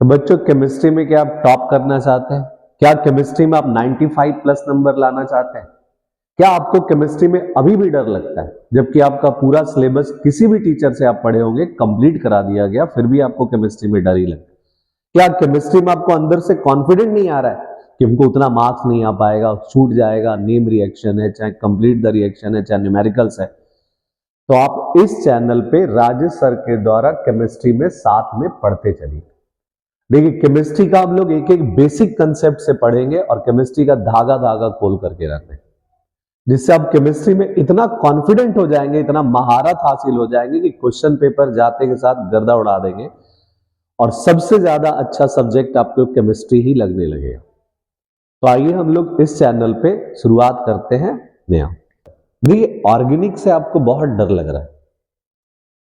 तो बच्चों केमिस्ट्री में क्या आप टॉप करना चाहते हैं? क्या केमिस्ट्री में आप 95 प्लस नंबर लाना चाहते हैं? क्या आपको केमिस्ट्री में अभी भी डर लगता है, जबकि आपका पूरा सिलेबस किसी भी टीचर से आप पढ़े होंगे, कंप्लीट करा दिया गया, फिर भी आपको केमिस्ट्री में डर ही लगता है? क्या केमिस्ट्री में आपको अंदर से कॉन्फिडेंट नहीं आ रहा है कि हमको उतना मार्क्स नहीं आ पाएगा, छूट जाएगा, नेम रिएक्शन है, चाहे कंप्लीट द रिएक्शन है, चाहे न्यूमेरिकल्स है, तो आप इस चैनल पे राजेश सर के द्वारा केमिस्ट्री में साथ में पढ़ते चलिए। देखिए, केमिस्ट्री का हम लोग एक एक बेसिक कंसेप्ट से पढ़ेंगे और केमिस्ट्री का धागा धागा खोल करके रखेंगे, जिससे आप केमिस्ट्री में इतना कॉन्फिडेंट हो जाएंगे, इतना महारत हासिल हो जाएंगे कि क्वेश्चन पेपर जाते के साथ गर्दा उड़ा देंगे और सबसे ज्यादा अच्छा सब्जेक्ट आपको केमिस्ट्री ही लगने लगेगा। तो आइए हम लोग इस चैनल पे शुरुआत करते हैं नया। देखिए, ऑर्गेनिक से आपको बहुत डर लग रहा है,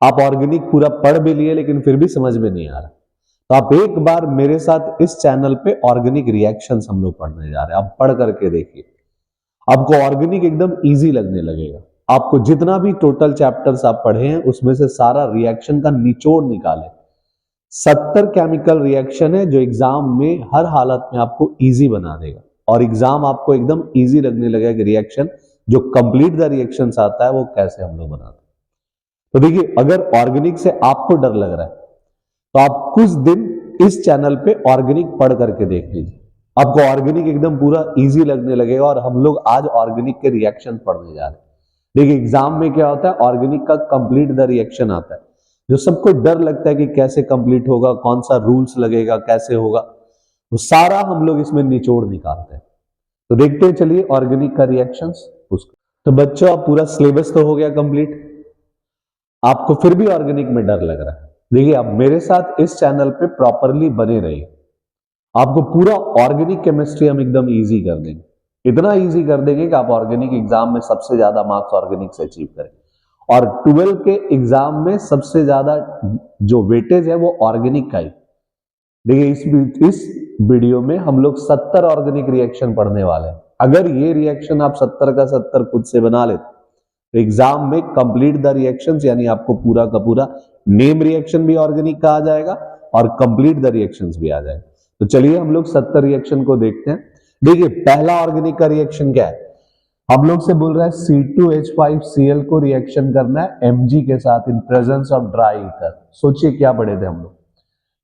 आप ऑर्गेनिक पूरा पढ़ भी लिए लेकिन फिर भी समझ में नहीं आ रहा, तो आप एक बार मेरे साथ इस चैनल पे ऑर्गेनिक रिएक्शंस हम लोग पढ़ने जा रहे हैं। आप पढ़ करके देखिए, आपको ऑर्गेनिक एकदम इजी लगने लगेगा। आपको जितना भी टोटल चैप्टर्स आप पढ़े हैं उसमें से सारा रिएक्शन का निचोड़ निकाले। 70 केमिकल रिएक्शन है जो एग्जाम में हर हालत में आपको इजी बना देगा और एग्जाम आपको एकदम इजी लगने लगेगा कि रिएक्शन जो कंप्लीट द रिएक्शंस आता है वो कैसे हम लोग बनाते हैं। तो देखिए, अगर ऑर्गेनिक से आपको डर लग रहा है तो आप कुछ दिन इस चैनल पे ऑर्गेनिक पढ़ करके देख लीजिए, आपको ऑर्गेनिक एकदम पूरा इजी लगने लगेगा। और हम लोग आज ऑर्गेनिक के रिएक्शन पढ़ने जा रहे हैं। देखिए, एग्जाम में क्या होता है, ऑर्गेनिक का कंप्लीट द रिएक्शन आता है, जो सबको डर लगता है कि कैसे कंप्लीट होगा, कौन सा रूल्स लगेगा, कैसे होगा, वो सारा हम लोग इसमें निचोड़ निकालते हैं। तो देखते हैं, चलिए ऑर्गेनिक का रिएक्शंस उसको। तो बच्चों, आप पूरा सिलेबस तो हो गया कंप्लीट, आपको फिर भी ऑर्गेनिक में डर लग रहा है। देखिए, आप मेरे साथ इस चैनल पे प्रॉपरली बने रहिए, आपको पूरा ऑर्गेनिक केमिस्ट्री हम एकदम इजी कर देंगे, इतना इजी कर देंगे कि आप ऑर्गेनिक एग्जाम में सबसे ज्यादा मार्क्स ऑर्गेनिक से अचीव करें। और 12 के एग्जाम में सबसे ज्यादा जो वेटेज है वो ऑर्गेनिक का ही। देखिए, इस वीडियो में हम लोग 70 ऑर्गेनिक रिएक्शन पढ़ने वाले हैं। अगर ये रिएक्शन आप 70 का 70 खुद से बना लेते तो एग्जाम में कंप्लीट द रिएक्शंस, यानी आपको पूरा का पूरा नेम रिएक्शन भी ऑर्गेनिक का आ जाएगा और कंप्लीट द रिएक्शंस भी आ जाएगा। तो चलिए हम लोग 70 रिएक्शन को देखते हैं। देखिए, पहला ऑर्गेनिक का रिएक्शन क्या है, हम लोग से बोल रहा है C2H5Cl को रिएक्शन करना है Mg के साथ इन प्रेजेंस ऑफ ड्राई ईथर। सोचिए क्या पढ़े थे हम लोग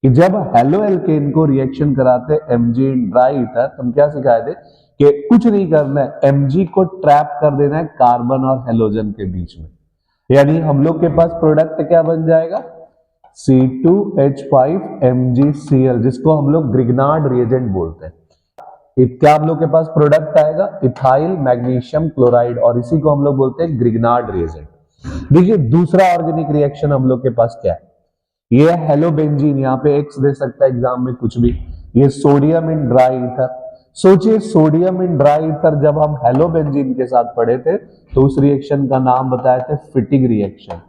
कि जब हेलो एल्केन को रिएक्शन कराते Mg इन ड्राई ईथर, तो हम क्या सिखाए थे कि कुछ नहीं करना है, Mg को ट्रैप कर देना है कार्बन और हेलोजन के बीच में, यानी हम लोग के पास प्रोडक्ट क्या बन जाएगा, C2H5MgCl, जिसको हम लोग ग्रिग्नार्ड रिएजेंट बोलते हैं। क्या हम लोग के पास प्रोडक्ट आएगा, इथाइल मैग्नीशियम क्लोराइड, और इसी को हम लोग बोलते हैं ग्रिग्नार्ड रिएजेंट। देखिए, दूसरा ऑर्गेनिक रिएक्शन हम लोग के पास क्या है, ये हेलो बेंजीन, यहाँ पे एक्स दे सकता है एग्जाम में कुछ भी, ये सोडियम इन ड्राई ईथर। सोचिए, सोडियम इन ड्राई ईथर जब हम हेलो बेंजीन के साथ पढ़े थे तो उस रिएक्शन का नाम बताए थे fitting reaction.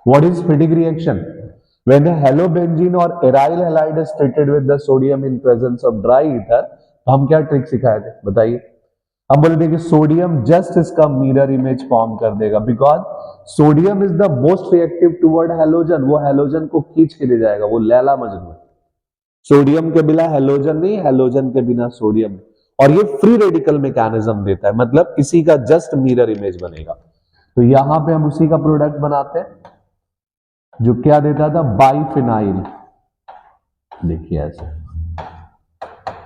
What is fitting reaction? When a halobenzene or aryl halide is treated with the sodium in presence of dry ether, तो हम क्या ट्रिक सिखाए थे बताइए, हम बोले थे कि सोडियम जस्ट इसका मिरर इमेज फॉर्म कर देगा, because sodium is the most reactive toward halogen, वो हैलोजन को खींच के ले जाएगा, वो लैला मजनू है। सोडियम के बिना हैलोजन नहीं, हैलोजन के बिना सोडियम नहीं, और ये फ्री रेडिकल मैकेनिज्म देता है, मतलब इसी का जस्ट मिरर इमेज बनेगा। तो यहां पे हम उसी का प्रोडक्ट बनाते हैं जो क्या देता था, बाइफिनाइल, देखिए ऐसे,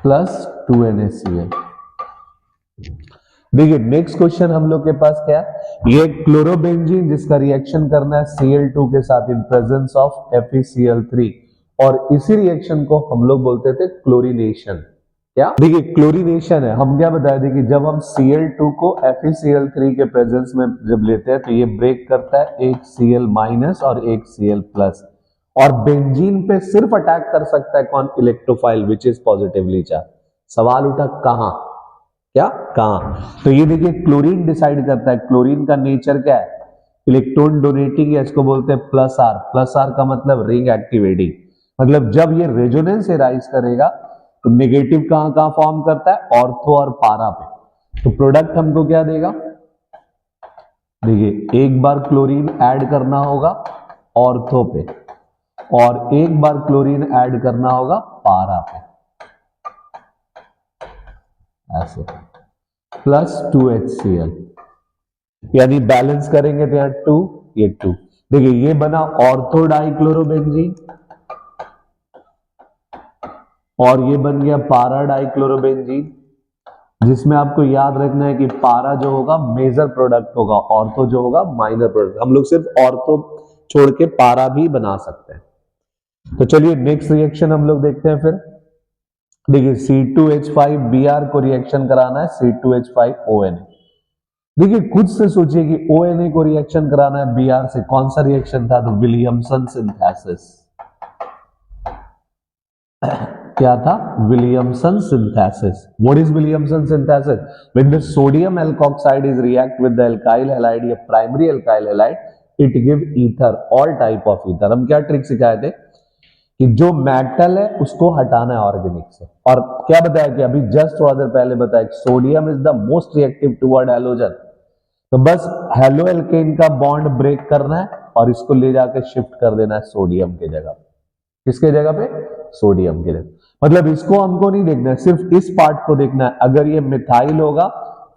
प्लस 2NaCl। देखिए, नेक्स्ट क्वेश्चन हम लोग के पास क्या है, ये क्लोरोबेंजीन जिसका रिएक्शन करना है Cl2 के साथ इन प्रेजेंस ऑफ FeCl3, और इसी रिएक्शन को हम लोग बोलते थे क्लोरीनेशन। क्या? देखिए, क्लोरीनेशन है, हम क्या बताए थे कि जब हम Cl2 को FeCl3 के प्रेजेंस में जब लेते हैं तो ये ब्रेक करता है एक Cl- और एक Cl+, और बेंजीन पे सिर्फ अटैक कर सकता है कौन, electrophile which is positively charge. सवाल उठा कहां, क्या कहां, तो ये देखिए क्लोरीन डिसाइड करता है। क्लोरीन का नेचर क्या है, इलेक्ट्रॉन डोनेटिंग है, इसको बोलते हैं प्लस आर। प्लस आर का मतलब रिंग एक्टिवेटिंग, मतलब जब ये रेजोनेंस राइज करेगा तो नेगेटिव कहां कहां फॉर्म करता है, ऑर्थो और पारा पे। तो प्रोडक्ट हमको क्या देगा, देखिए एक बार क्लोरीन ऐड करना होगा ऑर्थो पे, और एक बार क्लोरीन ऐड करना होगा पारा पे, ऐसे, प्लस 2HCl, यानी बैलेंस करेंगे तो यहाँ 2, ये 2। देखिए ये बना ऑर्थो डाइक्लोरोबेंजीन और ये बन गया पारा डाइक्लोरोबेंजीन, जिसमें आपको याद रखना है कि पारा जो होगा मेजर प्रोडक्ट होगा, ऑर्थो जो होगा माइनर प्रोडक्ट। हम लोग सिर्फ ऑर्थो छोड़ के पारा भी बना सकते हैं। तो चलिए नेक्स्ट रिएक्शन हम लोग देखते हैं। फिर देखिए C2H5Br को रिएक्शन कराना है C2H5ONA। देखिए खुद से सोचिए कि ONA को रिएक्शन कराना है Br से, कौन सा रिएक्शन था? तो विलियमसन सिंथेसिस। क्या था? Williamson synthesis. What is Williamson synthesis? When the sodium alkoxide is react with the alkyl halide या primary alkyl halide, it give ether, all type of ether. हम क्या ट्रिक सिखाए थे कि जो मेटल है उसको हटाना है ऑर्गेनिक से, और क्या बताया कि अभी जस्ट थोड़ा देर पहले बताया sodium is the most reactive toward halogen. तो बस हेलो एल्केन का बॉन्ड ब्रेक करना है और इसको ले जाकर शिफ्ट कर देना है सोडियम के जगह। किसके जगह पे? सोडियम के जगह। मतलब इसको हमको नहीं देखना है, सिर्फ इस पार्ट को देखना है। अगर ये मिथाइल होगा,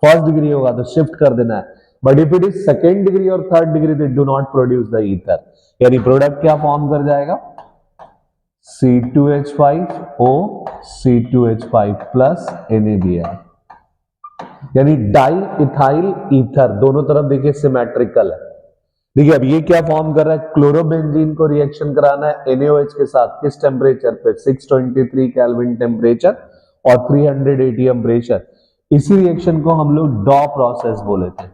फर्स्ट डिग्री होगा तो शिफ्ट कर देना है, but if it is second degree और थर्ड डिग्री तो do not produce the ether. यानी प्रोडक्ट क्या फॉर्म कर जाएगा? C2H5O C2H5 प्लस NaBr, यानी डाई इथाइल ईथर। दोनों तरफ देखिए सिमेट्रिकल है। देखिए अब ये क्या फॉर्म कर रहा है? क्लोरोबेंजीन को रिएक्शन कराना है NaOH के साथ, किस टेम्परेचर पे? 623 केल्विन टेम्परेचर और 300 ATM प्रेशर। इसी रिएक्शन को हम लोग डॉ प्रोसेस बोले थे।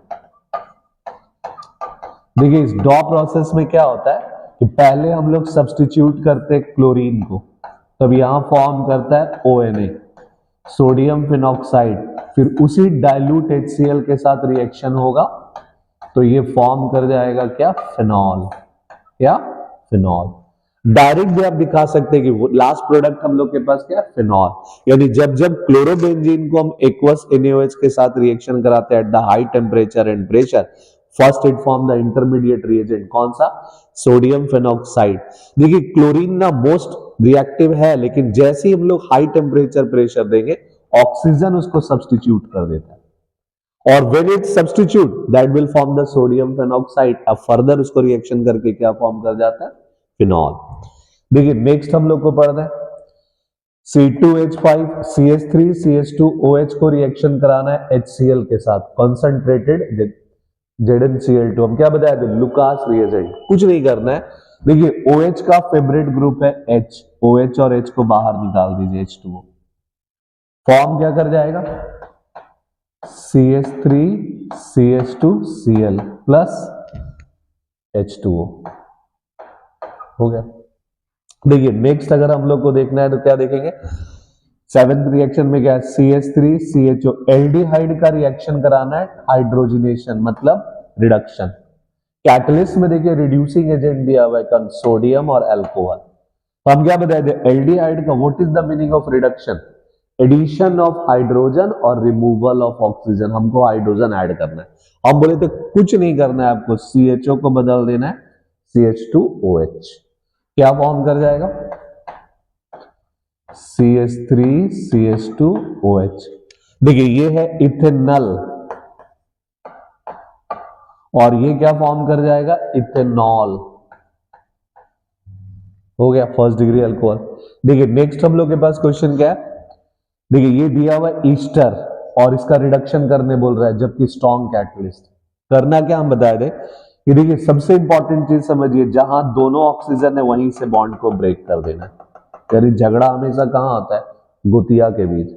देखिए इस डॉ प्रोसेस में क्या होता है कि पहले हम लोग सब्स्टिट्यूट करते हैं क्लोरीन को, तब यहां फॉर्म करता है ONA, सोडियम फिनॉक्साइड, फिर उसी डाइल्यूट HCl के साथ रिएक्शन होगा तो ये फॉर्म कर जाएगा क्या? फिनॉल। क्या? फिनॉल। डायरेक्ट भी आप दिखा सकते हैं कि लास्ट प्रोडक्ट हम लोग के पास क्या? फिनॉल। यानी जब जब क्लोरोबेंजीन को हम एक्वस NaOH के साथ रिएक्शन कराते हैं at the high temperature and pressure, first it form the intermediate reagent, कौन सा? Sodium phenoxide. देखिए क्लोरीन ना मोस्ट रिएक्टिव है, लेकिन जैसे ही हम लोग हाई टेम्परेचर प्रेशर देंगे ऑक्सीजन उसको सब्स्टिट्यूट कर देता है, और when it substitute that will form the sodium phenoxide। अब फर्दर उसको रिएक्शन करके क्या फॉर्म कर जाता है? फिनॉल। देखिए नेक्स्ट हम लोग को पढ़ना है C2H5 CH3 CH2OH को रिएक्शन कराना है HCl के साथ, कंसंट्रेटेड ZnCl2। हम क्या बताया थे? Lucas reagent. कुछ नहीं करना है। देखिए OH का फेवरेट ग्रुप है H, OH और H को बाहर निकाल दीजिए, H2O। फॉर्म क्या कर जाएगा? CH3 CH2Cl प्लस H2O हो गया। देखिए नेक्स्ट अगर हम लोग को देखना है तो क्या देखेंगे? सेवेंथ रिएक्शन में क्या है? CH3 CHO, एल्डिहाइड का रिएक्शन कराना है, हाइड्रोजनेशन मतलब रिडक्शन। कैटलिस्ट में देखिए रिड्यूसिंग एजेंट दिया हुआ है सोडियम और अल्कोहल। तो हम क्या बताए थे? एल्डिहाइड का what is the meaning of reduction? Addition of hydrogen और रिमूवल ऑफ ऑक्सीजन। हमको हाइड्रोजन ऐड करना है। हम बोले थे कुछ नहीं करना है आपको, CHO को बदल देना है CH2OH। क्या फॉर्म कर जाएगा? CH3 CH2OH। देखिए ये है इथेनल, और ये क्या फॉर्म कर जाएगा? इथेनॉल। हो गया फर्स्ट डिग्री अल्कोहल। देखिए नेक्स्ट हम लोग के पास क्वेश्चन क्या है? देखिए ये दिया हुआ ईस्टर और इसका रिडक्शन करने बोल रहा है, जबकि स्ट्रॉन्ग कैटलिस्ट। करना क्या हम बताए थे कि देखिए सबसे इंपॉर्टेंट चीज समझिए, जहां दोनों ऑक्सीजन है वहीं से बॉन्ड को ब्रेक कर देना। यानी झगड़ा हमेशा कहां होता है? गोतिया के बीच।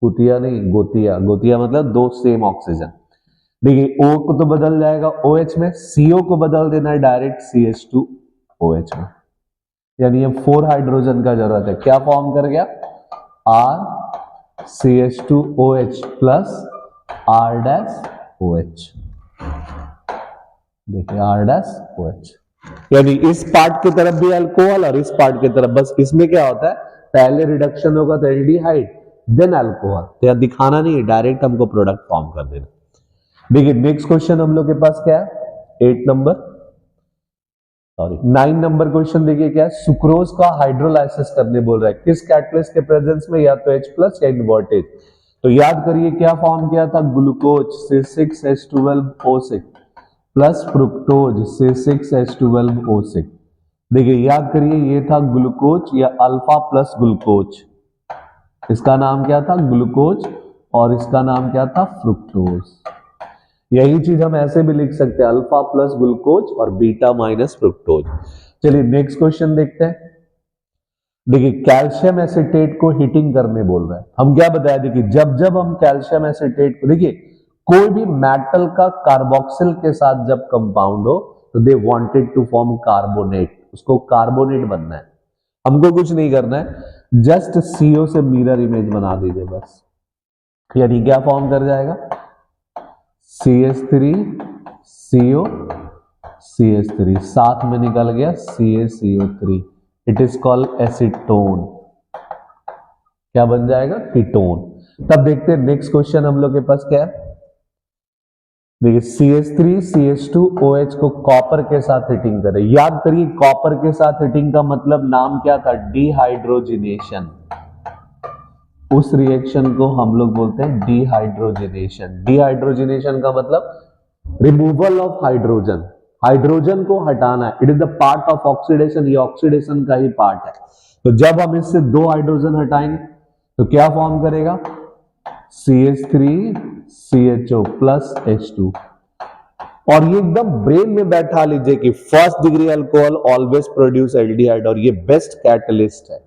कुतिया नहीं, गोतिया। गोतिया मतलब दो सेम ऑक्सीजन। देखिए O को तो बदल जाएगा OH में, CO को बदल देना है डायरेक्ट CH2OH में। यानी ये 4 हाइड्रोजन का जरूरत है। क्या फॉर्म कर गया? R CH2OH plus R-OH। देखिए R-OH, यानी इस पार्ट की तरफ भी अल्कोहल और इस पार्ट की तरफ। बस इसमें क्या होता है? पहले रिडक्शन होगा तो एल्डिहाइड, देन अल्कोहल। तो यह दिखाना नहीं है, डायरेक्ट हमको प्रोडक्ट फॉर्म कर देना। देखिए नेक्स्ट क्वेश्चन हम लोग के पास क्या है? 8 नंबर। सॉरी 9 नंबर क्वेश्चन देखिए क्या है, सुक्रोज का हाइड्रोलाइसिस करने बोल रहा है, किस कैटलिस्ट के प्रेजेंस में, या तो H+ या इन्वर्टेज। तो याद करिए क्या फॉर्म किया था, glucose C6H12O6 plus fructose C6H12O6। देखिए याद करिए ये था ग्लूकोज या अल्फा प्लस ग्लूकोज, इसका नाम क्या था ग्लूकोज और इसका नाम क्या था फ्रुक्टोज। यही चीज हम ऐसे भी लिख सकते हैं, अल्फा प्लस ग्लूकोज और बीटा माइनस फ्रुक्टोज। चलिए नेक्स्ट क्वेश्चन देखते हैं। देखिए कैल्शियम एसिटेट को हीटिंग करने बोल रहा है, हम क्या बताया, देखिए जब जब हम कैल्शियम एसिटेट को, देखिए कोई भी मेटल का कार्बोक्सिल के साथ जब कंपाउंड हो तो they wanted to form carbonate, उसको कार्बोनेट बनना है, हमको कुछ नहीं करना है, जस्ट CO से मिरर इमेज बना दीजिए बस, यानी क्या फॉर्म कर जाएगा CH3 CO CH3, साथ में निकल गया CaCO3, it is called acetone, क्या बन जाएगा कीटोन। तब देखते हैं नेक्स्ट क्वेश्चन हम लोग के पास क्या है। देखिए CH3 CH2OH को कॉपर के साथ हीटिंग करें, याद करिए कॉपर के साथ हीटिंग का मतलब नाम क्या था, डिहाइड्रोजिनेशन, उस रिएक्शन को हम लोग बोलते हैं डिहाइड्रोजिनेशन। डिहाइड्रोजिनेशन का मतलब रिमूवल ऑफ हाइड्रोजन, हाइड्रोजन को हटाना है, it is the part of oxidation, ये ऑक्सीडेशन का ही पार्ट है। तो जब हम इससे 2 हाइड्रोजन हटाएंगे तो क्या फॉर्म करेगा CH3CHO प्लस H2। और ये एकदम ब्रेन में बैठा लीजिए कि first degree alcohol always produce aldehyde, और ये बेस्ट कैटलिस्ट है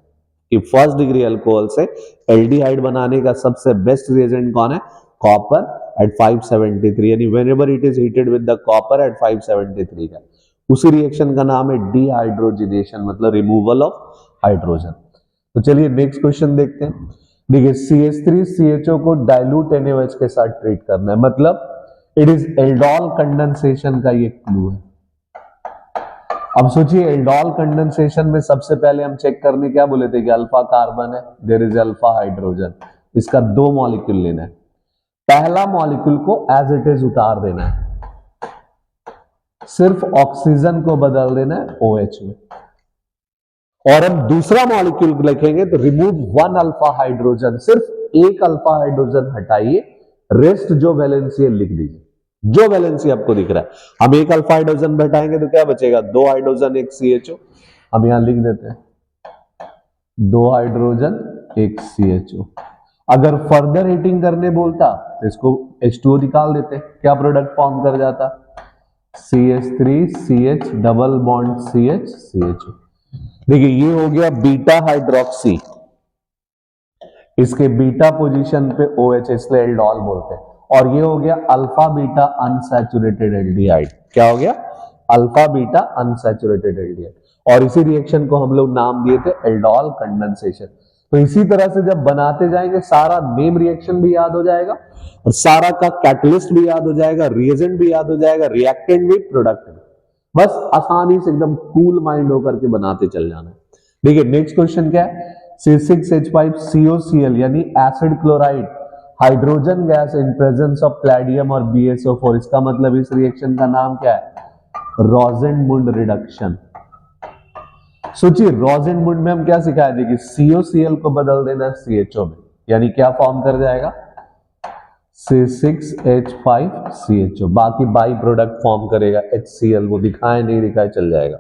कि फर्स्ट डिग्री अल्कोहल से एल्डिहाइड बनाने का सबसे बेस्ट रिएजेंट कौन है, कॉपर एट 573, यानी whenever it is heated with the copper at 573 का, उसी रिएक्शन का नाम है डिहाइड्रोजिनेशन, मतलब रिमूवल ऑफ हाइड्रोजन। तो चलिए नेक्स्ट क्वेश्चन देखते हैं। देखिए CH3CHO को डाइल्यूट NaOH के साथ ट्रीट करना है, मतलब इट इज एल्डोल कंडेंसेशन का ये क्लू है। अब सोचिए एल्डोल कंडेंसेशन में सबसे पहले हम चेक करने क्या बोले थे कि अल्फा कार्बन है, देयर इज अल्फा हाइड्रोजन, इसका 2 मॉलिक्यूल लेना है, पहला मॉलिक्यूल को एज इट इज उतार देना है, सिर्फ ऑक्सीजन को बदल देना है OH में, और हम दूसरा मॉलिक्यूल लिखेंगे तो रिमूव 1 अल्फा हाइड्रोजन, सिर्फ एक अल्फा हाइड्रोजन हटाइए, रेस्ट जो वैलेंसी लिख दीजिए, जो वैलेंसी आपको दिख रहा है, हम एक अल्फा हाइड्रोजन बैठाएंगे तो क्या बचेगा 2 हाइड्रोजन 1 CHO, हम यहां लिख देते हैं 2 हाइड्रोजन 1 CHO। अगर फर्दर हीटिंग करने बोलता तो इसको H2O निकाल देते, क्या प्रोडक्ट फॉर्म कर जाता CH3CH double bond CH CHO। देखिए ये हो गया बीटा हाइड्रोक्सी, इसके बीटा पोजीशन पे OH, इसलिए एल्डोल बोलते हैं, और ये हो गया अल्फा बीटा अनसैचुरेटेड एल्डिहाइड, क्या हो गया अल्फा बीटा अनसैचुरेटेड एल्डिहाइड, और इसी रिएक्शन को हम लोग नाम दिए थे एल्डोल कंडेंसेशन। तो इसी तरह से जब बनाते जाएंगे सारा नेम रिएक्शन भी याद हो जाएगा और सारा का कैटलिस्ट भी याद हो जाएगा, रिएजेंट भी याद हो जाएगा, रिएक्टेंट भी, प्रोडक्ट भी, बस आसानी से एकदम कूल माइंड होकर के बनाते चल जाना है। देखिए नेक्स्ट क्वेश्चन क्या है, C6H5COCl यानी acid chloride hydrogen gas in presence of palladium और BSO4, इसका मतलब इस रिएक्शन का नाम क्या है, रोजेनमुंड रिडक्शन। सोचिए रोजेनमुंड में हम क्या सिखाया, देखिए COCl को बदल देना CHO में, यानी क्या फॉर्म कर जाएगा C6H5CHO, बाकी बाई प्रोडक्ट फॉर्म करेगा HCl, वो दिखाए नहीं दिखाए चल जाएगा।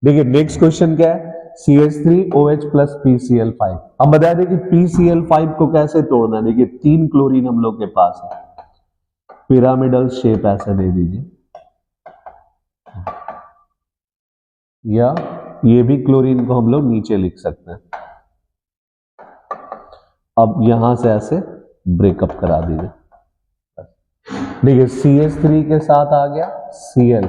देखिए नेक्स्ट क्वेश्चन क्या है, CH3OH प्लस PCl5, हम बता दें कि PCl5 को कैसे तोड़ना है। देखिए 3 क्लोरीन हम लोग के पास है, पिरामिडल शेप ऐसा दे दीजिए, या ये भी क्लोरीन को हम लोग नीचे लिख सकते हैं, अब यहां से ऐसे ब्रेकअप करा दीजिए। देखिए CH3 के साथ आ गया Cl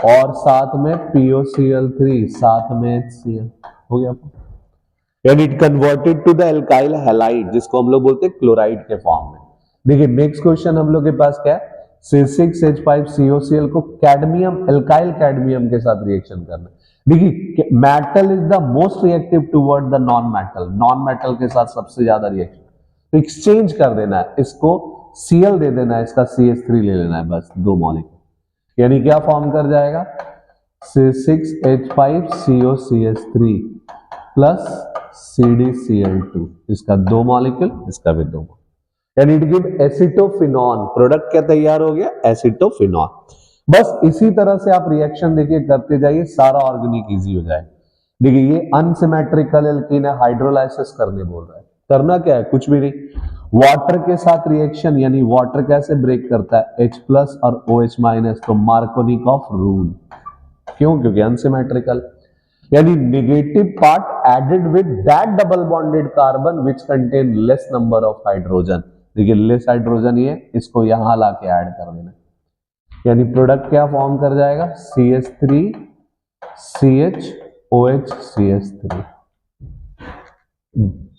और साथ में POCl3, साथ में HCl, हो गया, and it converted to the alkyl halide, जिसको हम लोग बोलते हैं क्लोराइड के फॉर्म में। देखिए नेक्स्ट क्वेश्चन हम लोग के पास क्या है, C6H5COCl को कैडमियम, एल्काइल कैडमियम के साथ रिएक्शन करना है। देखिए metal is the most reactive toward the non metal, non metal के साथ सबसे ज्यादा रिएक्शन, तो एक्सचेंज कर देना है, इसको Cl दे देना है, इसका CH3 ले लेना है, बस 2 मॉलिक्यूल, यानी क्या फॉर्म कर जाएगा C6H5COCH3 प्लस CdCl2, इसका 2 मॉलिक्यूल, इसका भी 2 मॉलिक्यूल, यानी इट गिव एसिटोफिनॉन। प्रोडक्ट क्या तैयार हो गया? एसिटोफिनॉन। बस इसी तरह से आप रिएक्शन देखिए करते जाइए, सारा ऑर्गेनिक इजी हो जाए। देखिए ये अनसिमेट्रिकल एल्कीन है, हाइड्रोलाइसिस करने बोल रहा है। करना क्या है? कुछ भी नहीं, वाटर के साथ रिएक्शन, यानी वाटर कैसे ब्रेक करता है? H प्लस और OH माइनस, तो मार्कोनिकॉफ रूल। क्यों? क्योंकि अनसिमेट्रिकल, यानी negative part added with that double bonded carbon which contain less number of hydrogen. देखिए लेस हाइड्रोजन ये, इसको यहां लाके ऐड कर देना, यानी प्रोडक्ट क्या फॉर्म कर जाएगा? CH3CHOH CH3,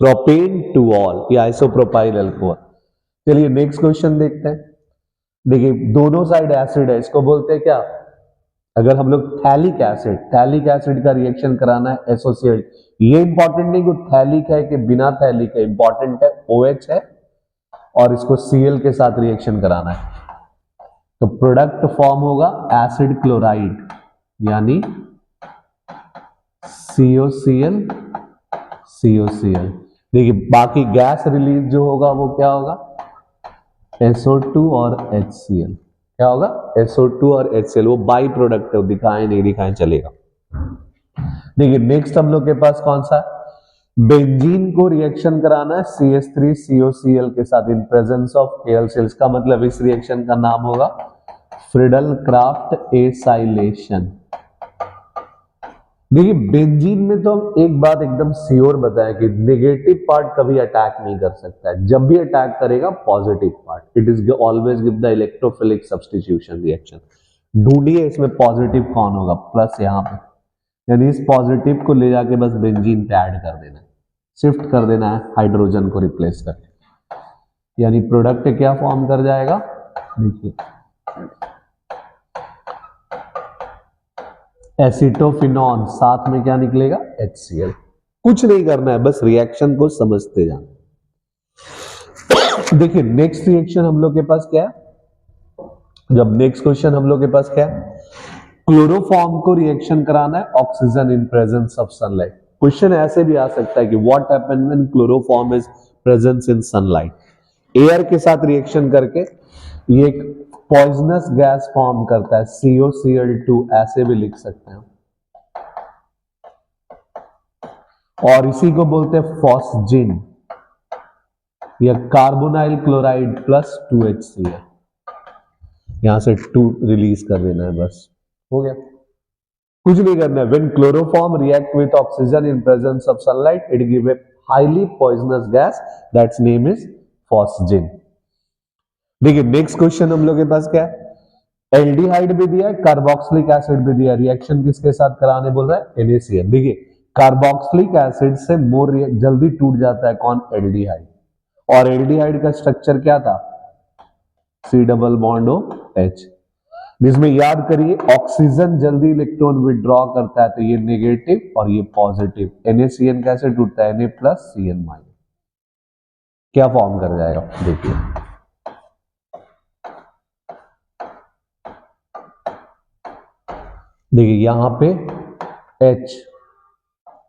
propane two all, ये आइसोप्रोपाइल अल्कोहल। चलिए नेक्स्ट क्वेश्चन देखते हैं। देखिए दोनों साइड एसिड है, इसको बोलते हैं क्या? अगर हम लोग थैलिक एसिड का रिएक्शन कराना है एसोसिएट, ये इंपॉर्टेंट नहीं कि थैलिक है कि बिना थैलिक है, इंपॉर्टेंट है OH है और इसको Cl के साथ रिएक्शन कराना है, तो प्रोडक्ट फॉर्म होगा एसिड क्लोराइड, यानी COCl। देखिए बाकी गैस रिलीज जो होगा वो क्या होगा? SO2 और HCl। क्या होगा? SO2 और HCl, वो बाई प्रोडक्ट है, दिखाएं नहीं दिखाएं चलेगा। देखिए नेक्स्ट हम लोग के पास कौन सा है? बेंजीन को रिएक्शन कराना है CH3COCl के साथ इन प्रेजेंस ऑफ KLCl, का मतलब इस रिएक्शन का नाम होगा फ्रीडल क्राफ्ट एसाइलेशन। देखिए बेंजीन में तो हम एक बात एकदम श्योर बताएं कि नेगेटिव पार्ट कभी अटैक नहीं कर सकता है, जब भी अटैक करेगा positive part, it is always give the electrophilic substitution reaction. ढूंढिए इसमें पॉजिटिव कौन होगा? प्लस यहां पे, यानी इस पॉजिटिव को ले जाके बस बेंजीन पे ऐड कर देना है, शिफ्ट कर देना है हाइड्रोजन को रिप्लेस करके, यानी प्रोडक्ट क्या फॉर्म कर जाएगा? देखिए एसिटोफिनॉन, साथ में क्या निकलेगा? HCl। कुछ नहीं करना है, बस रिएक्शन को समझते जाना। देखिए नेक्स्ट रिएक्शन हम लोग के पास क्या है? जब नेक्स्ट क्वेश्चन हम लोग के पास क्या है? क्लोरोफॉर्म को रिएक्शन कराना है oxygen in presence of sunlight. Question ऐसे भी आ सकता है कि what happens when chloroform is presence in sunlight. Air के साथ रिएक्शन करके ये एक पॉइजनस गैस फॉर्म करता है COCl2, ऐसे भी लिख सकते हैं, और इसी को बोलते हैं फॉस्जिन या कार्बोनाइल क्लोराइड प्लस 2HCl। यहां से 2 रिलीज कर देना है, बस हो गया, कुछ नहीं करना है। When chloroform react with oxygen in presence of sunlight it give a highly poisonous gas, that's name is phosgene. देखिए नेक्स्ट क्वेश्चन हम लोग के पास क्या है? एल्डिहाइड भी दिया है, कार्बोक्सिलिक एसिड भी दिया है, रिएक्शन किसके साथ कराने बोल रहा है? NaCl। देखिए कार्बोक्सिलिक एसिड से मोर जल्दी टूट जाता है कौन? एल्डिहाइड, और एल्डिहाइड का स्ट्रक्चर क्या था? C डबल बॉन्ड OH, जिसमें याद करिए ऑक्सीजन जल्दी इलेक्ट्रॉन विड्रॉ करता है, तो ये नेगेटिव और ये पॉजिटिव। NaCN कैसे टूटता है? Na प्लस Cn माइनस, क्या फॉर्म कर जाएगा? देखिए देखिए यहां पे H,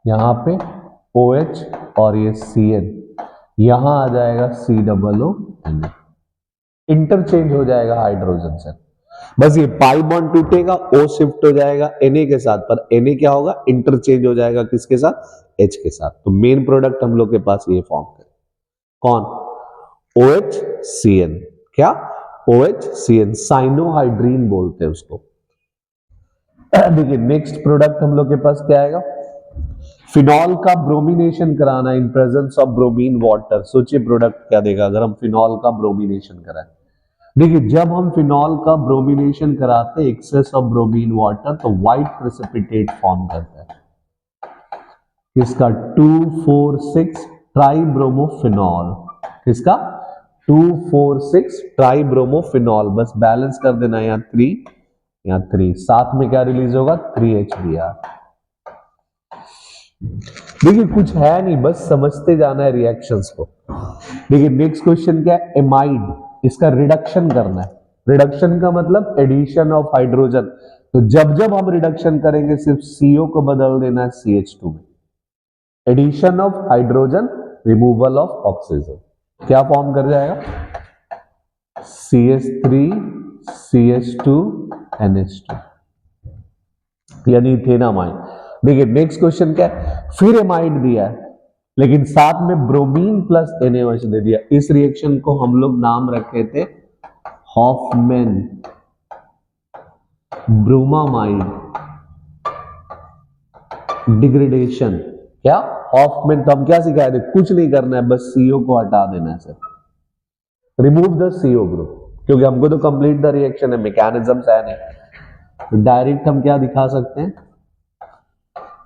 यहां पे OH और ये Cn, यहां आ जाएगा C double O Na, interchange हो जाएगा हाइड्रोजन से, बस ये पाई बॉन्ड टूटेगा, O शिफ्ट हो जाएगा Na के साथ, पर Na क्या होगा? इंटरचेंज हो जाएगा किसके साथ? H के साथ। तो मेन प्रोडक्ट हम लोग के पास ये फॉर्म करे कौन? OHCN। क्या? OHCN, साइनोहाइड्रीन बोलते हैं उसको। देखिए नेक्स्ट प्रोडक्ट हम लोग के पास क्या आएगा? फिनॉल का ब्रोमिनेशन कराना इन प्रेजेंस ऑफ ब्रोमीन वाटर। सोचिए प्रोडक्ट क्या देगा अगर हम फिनॉल का ब्रोमिनेशन कराएं। देखिए जब हम फिनॉल का ब्रोमिनेशन कराते हैं एक्सेस ऑफ ब्रोमीन वाटर, तो व्हाइट प्रेसिपिटेट फॉर्म करता है, किसका? 2,4,6 ट्राइब्रोमोफिनॉल। किसका? 2,4,6 ट्राइब्रोमोफिनॉल। बस बैलेंस कर देना, यहाँ 3 यहाँ 3, साथ में क्या रिलीज होगा? 3HBr। देखिए कुछ है नहीं, बस समझते जाना है रिएक्शंस को। देखिए नेक्स्ट क्वेश्चन क्या है? एमाइड, इसका रिडक्शन करना है। रिडक्शन का मतलब एडिशन ऑफ हाइड्रोजन। तो जब जब हम रिडक्शन करेंगे सिर्फ CO को बदल देना है CH2 में, addition of hydrogen, removal of oxygen, क्या फॉर्म कर जाएगा, CH3 CH2 NH2 यानी इथेनामाइड। देखिए नेक्स्ट क्वेश्चन क्या है, फिर एमाइड दिया है लेकिन साथ में ब्रोमीन प्लस NaOH दे दिया। इस रिएक्शन को हम लोग नाम रखे थे हॉफमैन ब्रोमामाइड डिग्रेडेशन। क्या हॉफमैन, तो हम क्या सिखाए थे, कुछ नहीं करना है, बस CO को हटा देना है sir, remove the CO group, क्योंकि हमको तो कंप्लीट द रिएक्शन है, मैकेनिज्म्स है नहीं, तो डायरेक्ट हम क्या दिखा सकते हैं,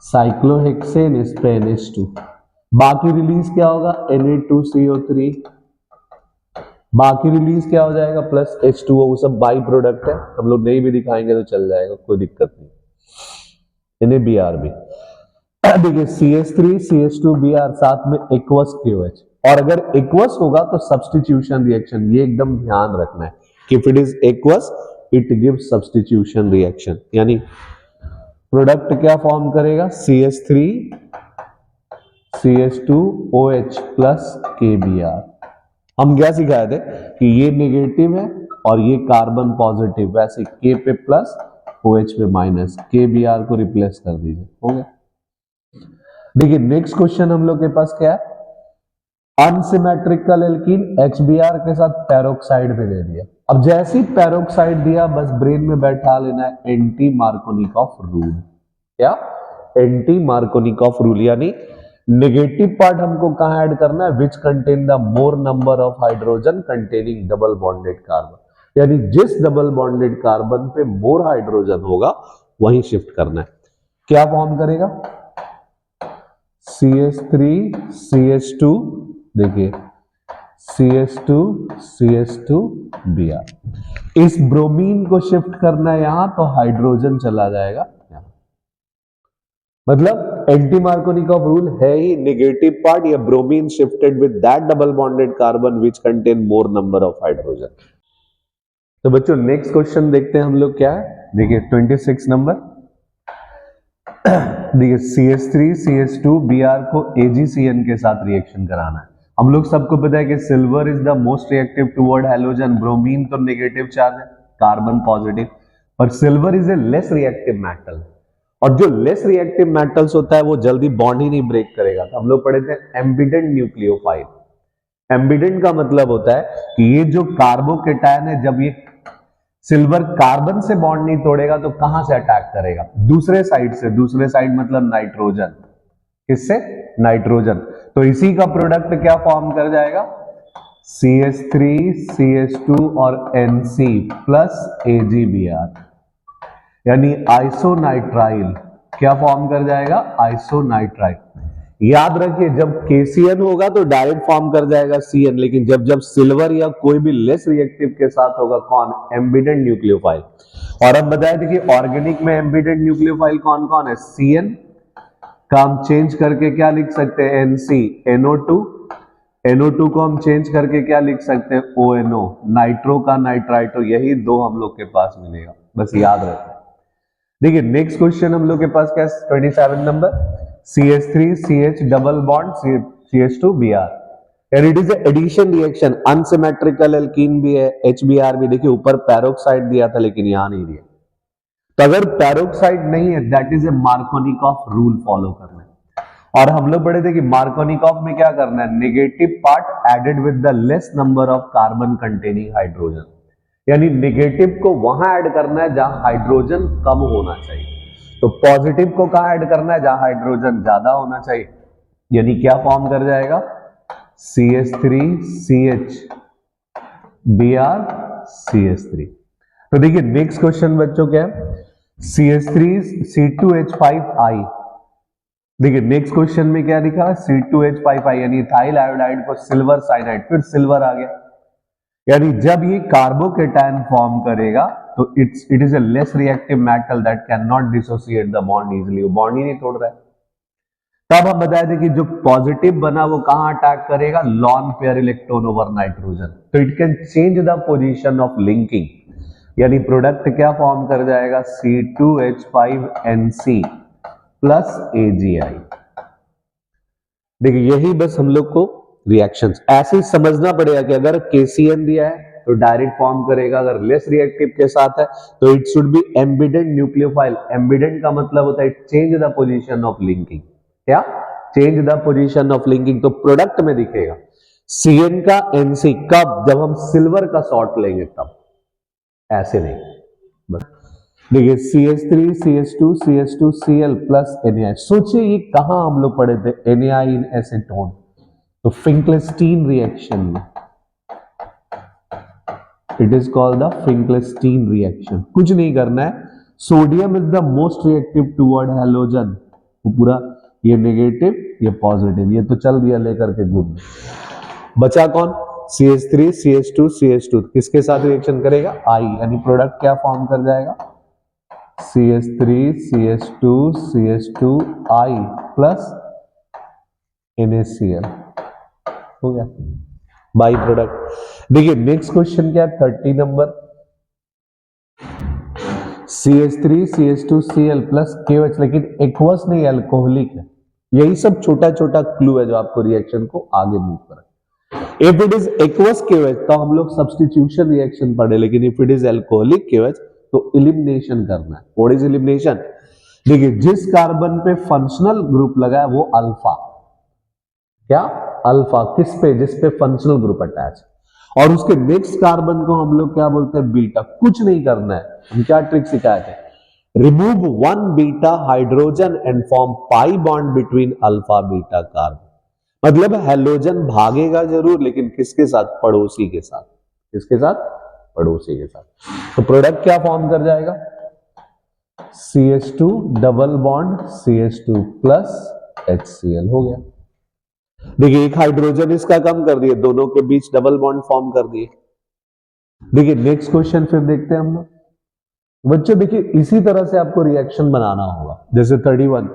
साइक्लोहेक्सेन इस पे NH2, बाकी रिलीज क्या होगा Na2CO3, बाकी रिलीज क्या हो जाएगा प्लस H2O, वो सब बाई प्रोडक्ट है, हम लोग नहीं भी दिखाएंगे तो चल जाएगा, कोई दिक्कत नहीं। NaBr भी देखिए CH3 CH2Br साथ में एक्वस KOH, और अगर एक्वस होगा तो सब्स्टिट्यूशन रिएक्शन, ये एकदम ध्यान रखना है कि if it is aqueous it gives substitution reaction, यानी प्रोडक्ट क्या फॉर्म करेगा CH3 CH2OH प्लस KBr। हम क्या सिखाए थे कि ये नेगेटिव है और ये कार्बन पॉजिटिव, वैसे K पे प्लस OH पे माइनस, KBr को रिप्लेस कर दीजिए, हो गया। देखिए नेक्स्ट क्वेश्चन हम लोग के पास क्या है, अनसिमेट्रिकल एल्कीन HBr के साथ पैरोक्साइड भी दे दिया। अब जैसे ही पैरोक्साइड दिया बस ब्रेन में बैठा लेना है एंटी मार्कोनिकॉफ रूल। क्या, एंटी मार्कोनिकॉफ रूल, यानी नेगेटिव पार्ट हमको कहां ऐड करना है, which contain the more number of hydrogen containing double bonded carbon, यानी जिस डबल बॉन्डेड कार्बन पे मोर हाइड्रोजन होगा वहीं शिफ्ट करना है। क्या फॉर्म करेगा, CH3 CH2, देखिए CH2 CH2Br, इस ब्रोमीन को शिफ्ट करना है यहां तो हाइड्रोजन चला जाएगा यहां, मतलब एंटी मार्कोनिकॉफ रूल है ही नेगेटिव पार्ट या bromine shifted with that double bonded carbon which contain more number of hydrogen. तो बच्चों नेक्स्ट क्वेश्चन देखते हैं हम लोग क्या है, देखिए 26 नंबर, देखिए CH3 CH2Br को AgCN के साथ रिएक्शन कराना है। हम लोग सबको पता है कि silver is the most reactive toward halogen, bromine तो नेगेटिव चार्ज है, कार्बन पॉजिटिव, पर silver is a less reactive metal, और जो लेस रिएक्टिव मेटल्स होता है वो जल्दी बॉन्ड ही नहीं ब्रेक करेगा। तो हम लोग पढ़े थे एम्बिडेंट न्यूक्लियोफाइल। एम्बिडेंट का मतलब होता है कि ये जो कार्बोकेटायन है, जब ये सिल्वर कार्बन से बॉन्ड नहीं तोड़ेगा तो कहां से अटैक करेगा, दूसरे साइड से, दूसरे साइड मतलब नाइट्रोजन, किससे, नाइट्रोजन, तो इसी का प्रोडक्ट क्या फॉर्म कर जाएगा, CH3 CH2 और NC प्लस AgBr, यानी आइसोनाइट्राइल, क्या फॉर्म कर जाएगा, आइसोनाइट्राइल। याद रखिए जब KCN होगा तो डायरेक्ट फॉर्म कर जाएगा CN, लेकिन जब जब सिल्वर या कोई भी लेस रिएक्टिव के साथ होगा, कौन, एम्बिडेंट न्यूक्लियोफाइल। और अब बताया था कि ऑर्गेनिक में एम्बिडेंट न्यूक्लियोफाइल कौन कौन है, CN का हम चेंज करके क्या लिख सकते हैं, NC, NO2 को हम चेंज करके क्या लिख सकते हैं, ONO, नाइट्रो का नाइट्राइटो, यही दो हम लोग के पास मिलेगा, बस याद रखें। देखिए नेक्स्ट क्वेश्चन हम लोग के पास क्या है, 27 number, CH3 CH double bond CH2Br, and it is a addition reaction, unsymmetrical alkene भी है, HBr भी। देखिए ऊपर पैरोक्साइड दिया था लेकिन यहां नहीं दिया, तो अगर पैरोक्साइड नहीं है that is a Markovnikov rule follow करना है। और हम लोग पढ़े थे कि मार्कोनिकॉफ में क्या करना है, negative part added with the less number of carbon containing hydrogen, यानी नेगेटिव को वहां ऐड करना है जहां हाइड्रोजन कम होना चाहिए, तो पॉजिटिव को कहां ऐड करना है, जहां हाइड्रोजन ज्यादा होना चाहिए, यानी क्या फॉर्म कर जाएगा, CH3 CH Br CH3। तो देखिए नेक्स्ट क्वेश्चन बच्चों क्या है, CH3 C2H5I, देखिए नेक्स्ट क्वेश्चन में क्या लिखा है, C2H5I, यानी इथाइल आयोडाइड को सिल्वर साइनाइड, फिर सिल्वर आ गया, यानी जब ये कार्बोकेटायन फॉर्म करेगा तो it is a less reactive metal that can not dissociate the bond easily, वो बॉन्ड ही नहीं तोड़ रहा है। तब हम बताए थे कि जो पॉजिटिव बना वो कहां अटैक करेगा, lone pair electron over nitrogen, तो it can change the position of linking, यानी प्रोडक्ट क्या फॉर्म कर जाएगा, C2H5NC प्लस AgI। देखिए यही बस हम लोग को रिएक्शंस ऐसे ही समझना पड़ेगा कि अगर KCN दिया है तो डायरेक्ट फॉर्म करेगा, अगर लेस रिएक्टिव के साथ है तो it should be ambident nucleophile. Ambident का मतलब होता है change the position of linking. क्या? Change the position of linking. तो प्रोडक्ट में दिखेगा CN का NC कब, जब हम सिल्वर का सॉल्ट लेंगे तब, ऐसे नहीं। बस देखिए CH3 CH2 CH2 Cl plus NaI। सोचिए ये कहां हम लोग पढ़े थे, NaI इन एसीटोन, तो फिंकलेस्टीन रिएक्शन में, it is called the Finkelstein reaction. कुछ नहीं करना है, sodium is the most reactive toward halogen, वो पूरा ये नेगेटिव ये पॉजिटिव, ये तो चल दिया लेकर के घूमने। बचा कौन, CH3 CH2 CH2 किसके साथ रिएक्शन करेगा, I, यानी प्रोडक्ट क्या फॉर्म कर जाएगा, CH3 CH2 CH2I plus NaCl, हो गया बाई प्रोडक्ट। देखिए नेक्स्ट क्वेश्चन क्या है, 30 number, CH3 CH2 Cl plus KOH, लेकिन एक्वस नहीं अल्कोहलिक है। यही सब छोटा छोटा क्लू है जो आपको रिएक्शन को आगे मूव करेगा। If it is aqueous KOH तो हम लोग सब्स्टिट्यूशन रिएक्शन पढ़े, लेकिन if it is alcoholic KOH तो एलिमिनेशन करना है। व्हाट इज एलिमिनेशन, देखिए जिस कार्बन पे फंक्शनल ग्रुप लगा है वो अल्फा, क्या अल्फा, किस पे, जिस पे फंक्शनल ग्रुप अटैच, और उसके नेक्स्ट कार्बन को हम लोग क्या बोलते हैं, बीटा। कुछ नहीं करना है, हम क्या ट्रिक सिखाए थे, remove one beta hydrogen and form pi bond between alpha beta carbon. मतलब हैलोजन भागेगा जरूर, लेकिन किसके साथ, पड़ोसी के साथ। किसके साथ, पड़ोसी के साथ। तो प्रोडक्ट क्या फॉर्म कर जाएगा, CH2 double bond CH2 plus HCl, हो गया। देखिए एक हाइड्रोजन इसका कम कर दिए, दोनों के बीच डबल बॉन्ड फॉर्म कर दिए। देखिए नेक्स्ट क्वेश्चन फिर देखते हैं हम लोग। बच्चों देखिए इसी तरह से आपको रिएक्शन बनाना होगा, जैसे 31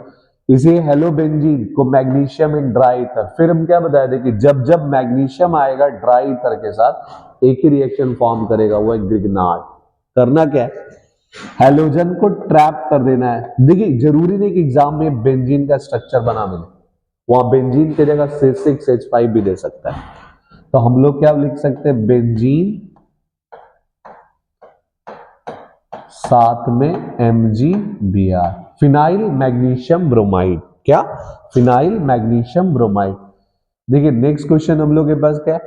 इसे हेलोबेंजीन को मैग्नीशियम इन ड्राई ईथर। फिर हम क्या बताया थे कि जब जब मैग्नीशियम आएगा ड्राई ईथर के साथ एक ही रिएक्शन फॉर्म करेगा, वो है ग्रिग्नार्ड। करना क्या है, हेलोजन को ट्रैप कर देना है। देखिए जरूरी नहीं कि एग्जाम में बेंजीन का स्ट्रक्चर बना मिले, वहां बेंजीन की जगह C6H5 भी दे सकता है। तो हम लोग क्या लिख सकते हैं, बेंजीन साथ में MgBr, फिनाइल मैग्नीशियम ब्रोमाइड। क्या, फिनाइल मैग्नीशियम ब्रोमाइड। देखिए नेक्स्ट क्वेश्चन हम लोग के पास क्या है,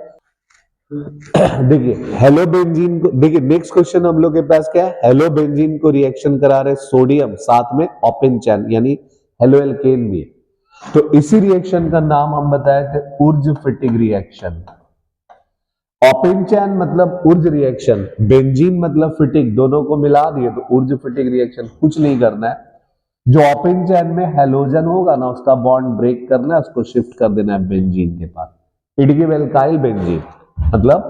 देखिए हेलोबेंजीन को, देखिए नेक्स्ट क्वेश्चन हम लोग के पास क्या है, हेलोबेंजीन को रिएक्शन करा रहे सोडियम, साथ में ओपेंचैन यानी हेलोएल्केन भी है। तो इसी रिएक्शन का नाम हम बताए थे उर्ज-फिटिंग रिएक्शन। ओपेंचैन मतलब उर्ज रिएक्शन, बेंजीन मतलब फिटिंग, दोनों को मिला दिए तो उर्ज फिटिंग रिएक्शन। कुछ नहीं करना है, जो ओपेंचैन में हेलोजन होगा ना उसका बॉन्ड ब्रेक करना है, उसको शिफ्ट कर देना है बेंजीन के पास, इट गिव एल्काइल बेंजीन। मतलब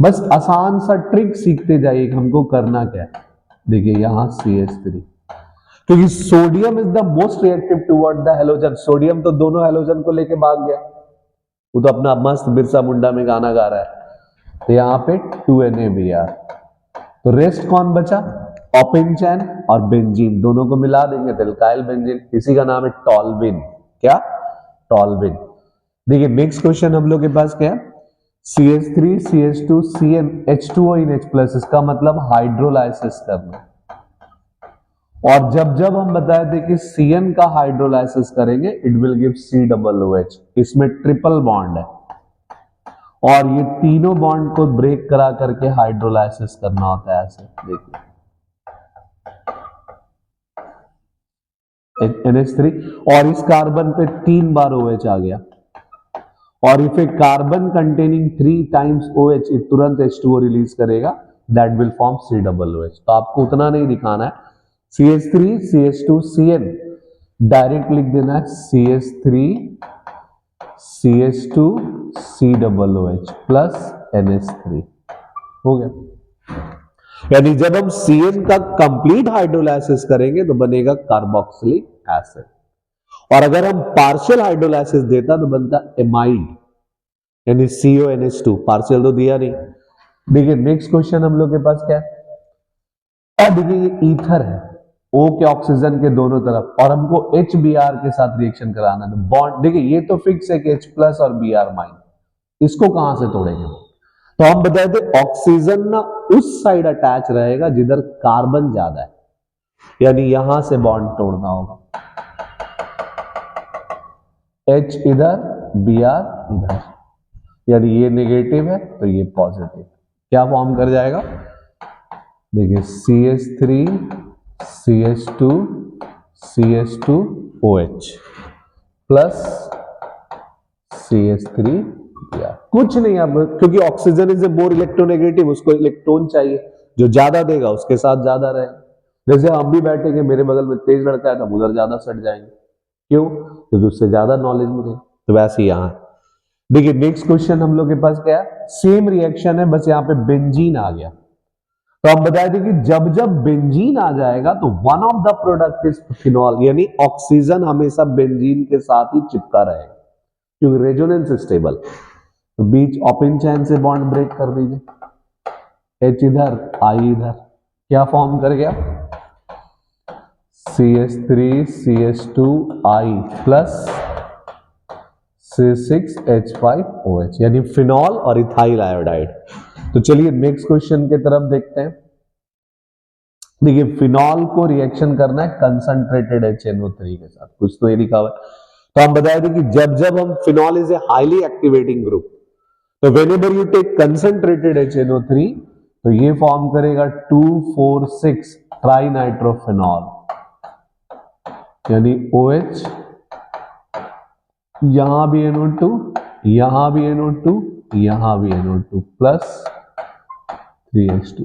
बस आसान सा ट्रिक सीखते जाइए, हमको करना क्या है। देखिए यहां CH3, क्योंकि sodium is the most reactive toward the halogen. Sodium तो दोनों हेलोजन को लेके भाग गया, वो तो अपना मस्त बिरसा मुंडा में गाना गा रहा है। तो यहाँ पे 2NaBr, तो रेस्ट कौन बचा, ओपेंचैन और बेंजीन, दोनों को मिला देंगे तो एल्काइल बेंजीन, इसी का नाम है टॉल्विन। क्या, टॉल्विन। देखिए नेक्स्ट क्वेश्चन हम लोग के पास क्या है, CH3 CH2 CN H2O in H+, इसका मतलब हाइड्रोलाइसिस करना। और जब जब हम बताए थे कि CN का हाइड्रोलाइसिस करेंगे इट विल गिव COOH, इसमें ट्रिपल बॉन्ड है और ये तीनों बॉन्ड को ब्रेक करा करके हाइड्रोलाइसिस करना होता है। ऐसे देखिए NH3, और इस कार्बन पे 3 बार OH आ गया, और if A carbon containing 3 times OH तुरंत H2O रिलीज करेगा, दैट विल फॉर्म COOH। तो आपको उतना नहीं दिखाना है, CH3 CH2 CN डायरेक्ट लिख देना है CH3 CH2 COOH plus NH3, हो गया। यानी जब हम CN का कंप्लीट हाइड्रोलाइसिस करेंगे तो बनेगा कार्बोक्सिलिक एसिड, और अगर हम पार्शियल हाइड्रोलाइसिस देता तो बनता एमाइड, यानी CONH2। पार्शियल तो दिया नहीं, देखिए नेक्स्ट क्वेश्चन हम लोग के पास क्या है, और देखिए ये ईथर है, O के ऑक्सीजन के दोनों तरफ, और हमको HBr के साथ रिएक्शन कराना है। तो बॉन्ड देखिए ये तो फिक्स है कि H प्लस और Br माइनस, इसको कहां से तोड़ेंगे? तो हम बताए थे ऑक्सीजन ना उस साइड अटैच रहेगा जिधर कार्बन ज्यादा है, यानी यहां से बॉन्ड तोड़ना होगा। H इधर, Br इधर, यानी ये नेगेटिव है तो ये पॉजिटिव। क्या फॉर्म कर जाएगा? देखिए CH3 CH2 CH2 OH plus CH3 Br। कुछ नहीं, अब क्योंकि oxygen is a more electronegative, उसको इलेक्ट्रॉन चाहिए, जो ज्यादा देगा उसके साथ ज्यादा रहेगा। जैसे हम भी बैठेंगे, मेरे बगल में तेज लड़का है तो हम उधर ज्यादा सट जाएंगे, क्यों? क्योंकि उससे ज्यादा नॉलेज मिले। तो वैसे ही यहां देखिए नेक्स्ट क्वेश्चन हम लोग के पास क्या है, सेम रिएक्शन है, बस यहाँ पे बेंजीन आ गया। तो हम बताए थे कि जब जब बेंजीन आ जाएगा तो one of the product is phenol, यानी ऑक्सीजन हमेशा बेंजीन के साथ ही चिपका रहेगा क्योंकि रेजोनेंस स्टेबल। तो बीच ओपन चैन से बॉन्ड ब्रेक कर दीजिए, H इधर I इधर, क्या फॉर्म कर गया? CH3 CH2 I plus C6H5OH, यानी फिनॉल और इथाइल आयोडाइड। तो चलिए नेक्स्ट क्वेश्चन की तरफ देखते हैं। देखिए फिनॉल को रिएक्शन करना है कंसंट्रेटेड HNO3 के साथ, कुछ तो ये लिखा हुआ है। तो हम बताए थे कि जब जब हम phenol is a highly activating group, तो whenever you take concentrated HNO3 तो ये फॉर्म करेगा 2,4,6 ट्राइनाइट्रोफिनॉल, यानी OH, यहां भी NO2, यहां भी NO2, यहां भी NO2 प्लस 3H2।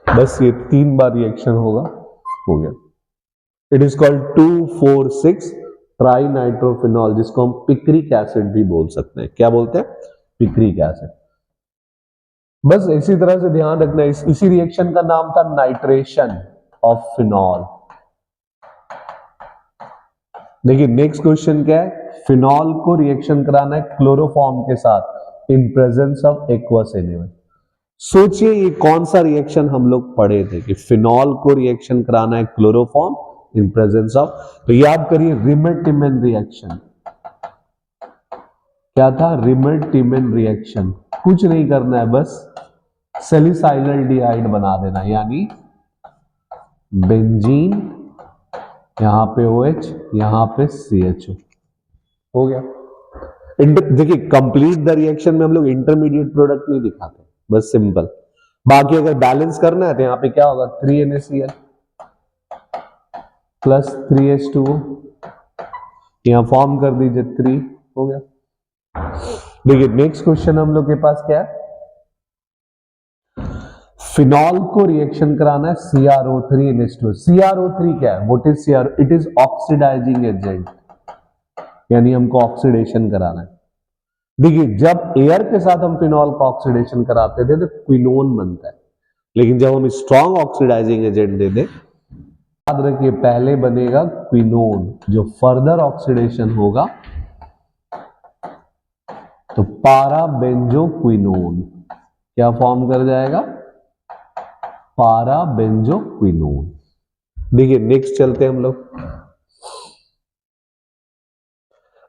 बस ये 3 बार रिएक्शन होगा, हो गया। इट इज कॉल्ड 2,4,6 ट्राइनाइट्रोफिनॉल, जिसको हम पिक्रिक एसिड भी बोल सकते हैं। क्या बोलते हैं? Picric acid. बस इसी तरह से ध्यान रखना, इसी रिएक्शन का नाम था नाइट्रेशन ऑफ फिनॉल। देखिए नेक्स्ट क्वेश्चन क्या है, फिनॉल को रिएक्शन कराना है क्लोरोफॉर्म के साथ इन प्रेजेंस ऑफ एक्वस एनिमल। सोचिए ये कौन सा रिएक्शन हम लोग पढ़े थे कि फिनॉल को रिएक्शन कराना है क्लोरोफॉर्म इन प्रेजेंस ऑफ, तो याद करिए रिमेटिमेन रिएक्शन। क्या था? रिमेटिमेन रिएक्शन। कुछ नहीं करना है, बस सैलिसाइलडिहाइड बना देना, यानी बेंजीन, यहां पे OH, यहां पे CHO, हो गया। देखिए कंप्लीट द रिएक्शन में हम लोग इंटरमीडिएट प्रोडक्ट नहीं दिखाते, बस सिंपल। बाकी अगर बैलेंस करना है तो यहाँ पे क्या होगा, 3NaCl प्लस 3H2O, यहां फॉर्म कर दीजिए 3, हो गया। देखिए नेक्स्ट क्वेश्चन हम लोग के पास क्या है, फिनॉल को रिएक्शन कराना है CrO3NH2। CrO3 क्या है? What is CrO? It is oxidising agent, यानी हमको ऑक्सीडेशन कराना है। देखिए जब एयर के साथ हम फिनॉल का ऑक्सीडेशन कराते थे तो क्विनोन बनता है, लेकिन जब हम स्ट्रॉन्ग ऑक्सीडाइजिंग एजेंट दे दें, याद रखिए पहले बनेगा क्विनोन, जो फर्दर ऑक्सीडेशन होगा तो पारा बेंजो क्विनोन, क्या फॉर्म कर जाएगा? पारा बेंजो क्विनोन। देखिए नेक्स्ट चलते हैं हम लोग।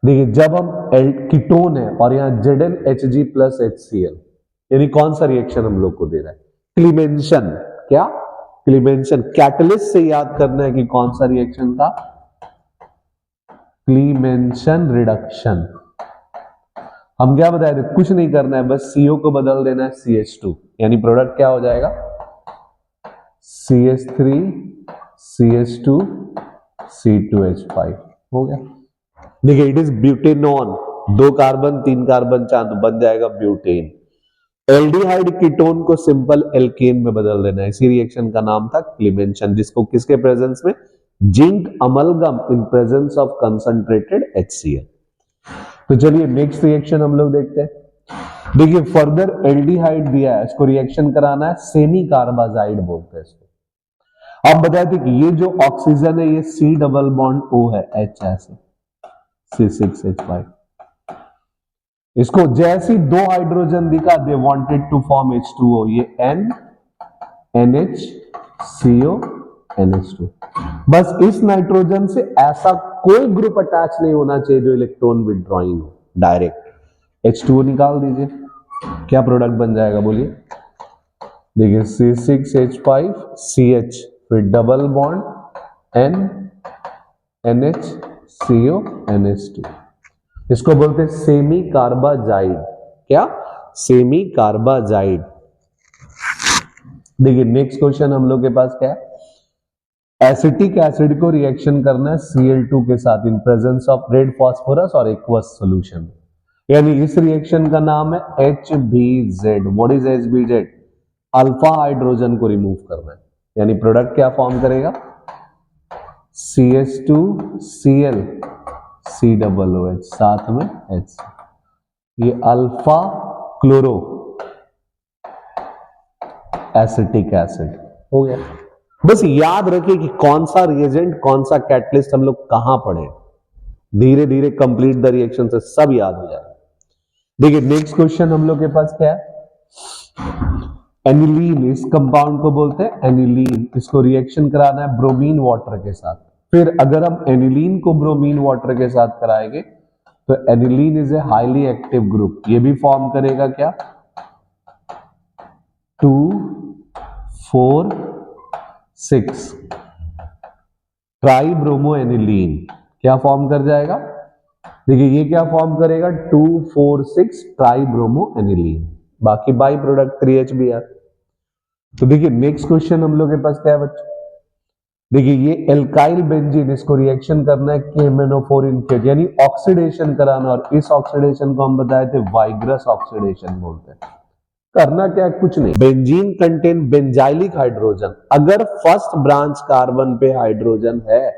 देखिए जब हम कीटोन है और यहां ZnHg प्लस HCl, यानी कौन सा रिएक्शन हम लोग को दे रहा है? क्लीमेंशन। क्या? क्लीमेंशन। कैटलिस्ट से याद करना है कि कौन सा रिएक्शन था, क्लीमेंशन रिडक्शन। हम क्या बताए थे? कुछ नहीं करना है, बस CO को बदल देना है CH2, यानी प्रोडक्ट क्या हो जाएगा, CH3 CH2 C2H5, हो गया। देखिए it is butanone, 2 carbon 3 carbon 4 तो बन जाएगा ब्यूटेन। एल्डिहाइड कीटोन को सिंपल एल्केन में बदल देना है, इसी रिएक्शन का नाम था क्लीमेंशन, जिसको किसके प्रेजेंस में? Zinc amalgam in presence of concentrated HCl। तो चलिए नेक्स्ट रिएक्शन हम लोग देखते हैं। देखिए फर्दर एल्डिहाइड दिया है, इसको रिएक्शन कराना है सेमी कार्बाजाइड बोलते हैं इसको। अब बताए थे कि ये जो ऑक्सीजन है ये C डबल बॉन्ड O है, H ऐसे C6H5, इसको जैसी दो हाइड्रोजन दिखा, दे वांटेड टू फॉर्म H2O, ये N NH CO NH2। बस इस नाइट्रोजन से ऐसा कोई ग्रुप अटैच नहीं होना चाहिए जो इलेक्ट्रॉन विड्रॉइंग हो। डायरेक्ट H2O निकाल दीजिए, क्या प्रोडक्ट बन जाएगा बोलिए। देखिए C6H5CH, फिर double bond N NH CO NH2, इसको बोलते हैं सेमी कार्बाजाइड। क्या? Semi carbazide. देखिए नेक्स्ट क्वेश्चन हम लोग के पास क्या है, एसिटिक एसिड को रिएक्शन करना है Cl2 के साथ इन प्रेजेंस ऑफ रेड फास्फोरस और एक्वस सॉल्यूशन, यानी इस रिएक्शन का नाम है HBZ। What is HBZ? Alpha hydrogen को रिमूव करना है, यानी प्रोडक्ट क्या फॉर्म करेगा, CH2Cl COOH साथ में H, ये अल्फा क्लोरो एसिटिक एसिड हो गया। बस याद रखिए कि कौन सा रिएजेंट कौन सा कैटलिस्ट हम लोग कहां पढ़े, धीरे धीरे कंप्लीट द रिएक्शन से सब याद हो जाएगा। देखिए नेक्स्ट क्वेश्चन हम लोग के पास क्या है, एनिलीन, इस कंपाउंड को बोलते हैं एनिलीन, इसको रिएक्शन कराना है ब्रोमीन वाटर के साथ। फिर अगर हम एनिलीन को ब्रोमीन वाटर के साथ कराएंगे तो aniline is a highly active group, ये भी फॉर्म करेगा क्या, 2,4,6 ट्राइब्रोमो एनिलीन, क्या फॉर्म कर जाएगा, देखिए ये क्या फॉर्म करेगा, 2,4,6 ट्राइब्रोमो एनिलीन, बाकी बाई प्रोडक्ट 3HBr। तो देखिए नेक्स्ट क्वेश्चन हम लोग के पास क्या है बच्चों, देखिए ये एल्काइल बेंजीन, इसको रिएक्शन करना है KMnO4 इनकेट, यानी ऑक्सीडेशन कराना, और इस ऑक्सीडेशन को हम बताए थे वाइग्रस ऑक्सीडेशन बोलते हैं। करना क्या है, कुछ नहीं, बेंजीन कंटेन बेंजाइलिक हाइड्रोजन, अगर फर्स्ट ब्रांच कार्बन पे हाइड्रोजन है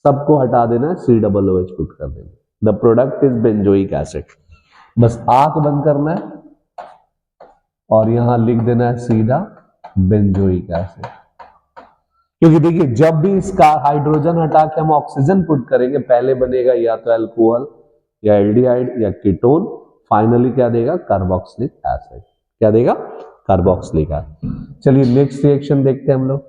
सबको हटा देना, COOH पुट कर देना, the product is benzoic acid. बस आंख बंद करना है और यहां लिख देना है सीधा बेंजोइक एसिड, क्योंकि देखिए जब भी इसका हाइड्रोजन हटा के हम ऑक्सीजन पुट करेंगे पहले बनेगा या तो अल्कोहल या एल्डिहाइड या कीटोन, फाइनली क्या देगा, कार्बोक्सिलिक एसिड, क्या देगा, कार्बोक्सिलिक एसिड। चलिए नेक्स्ट रिएक्शन देखते हैं हम लोग,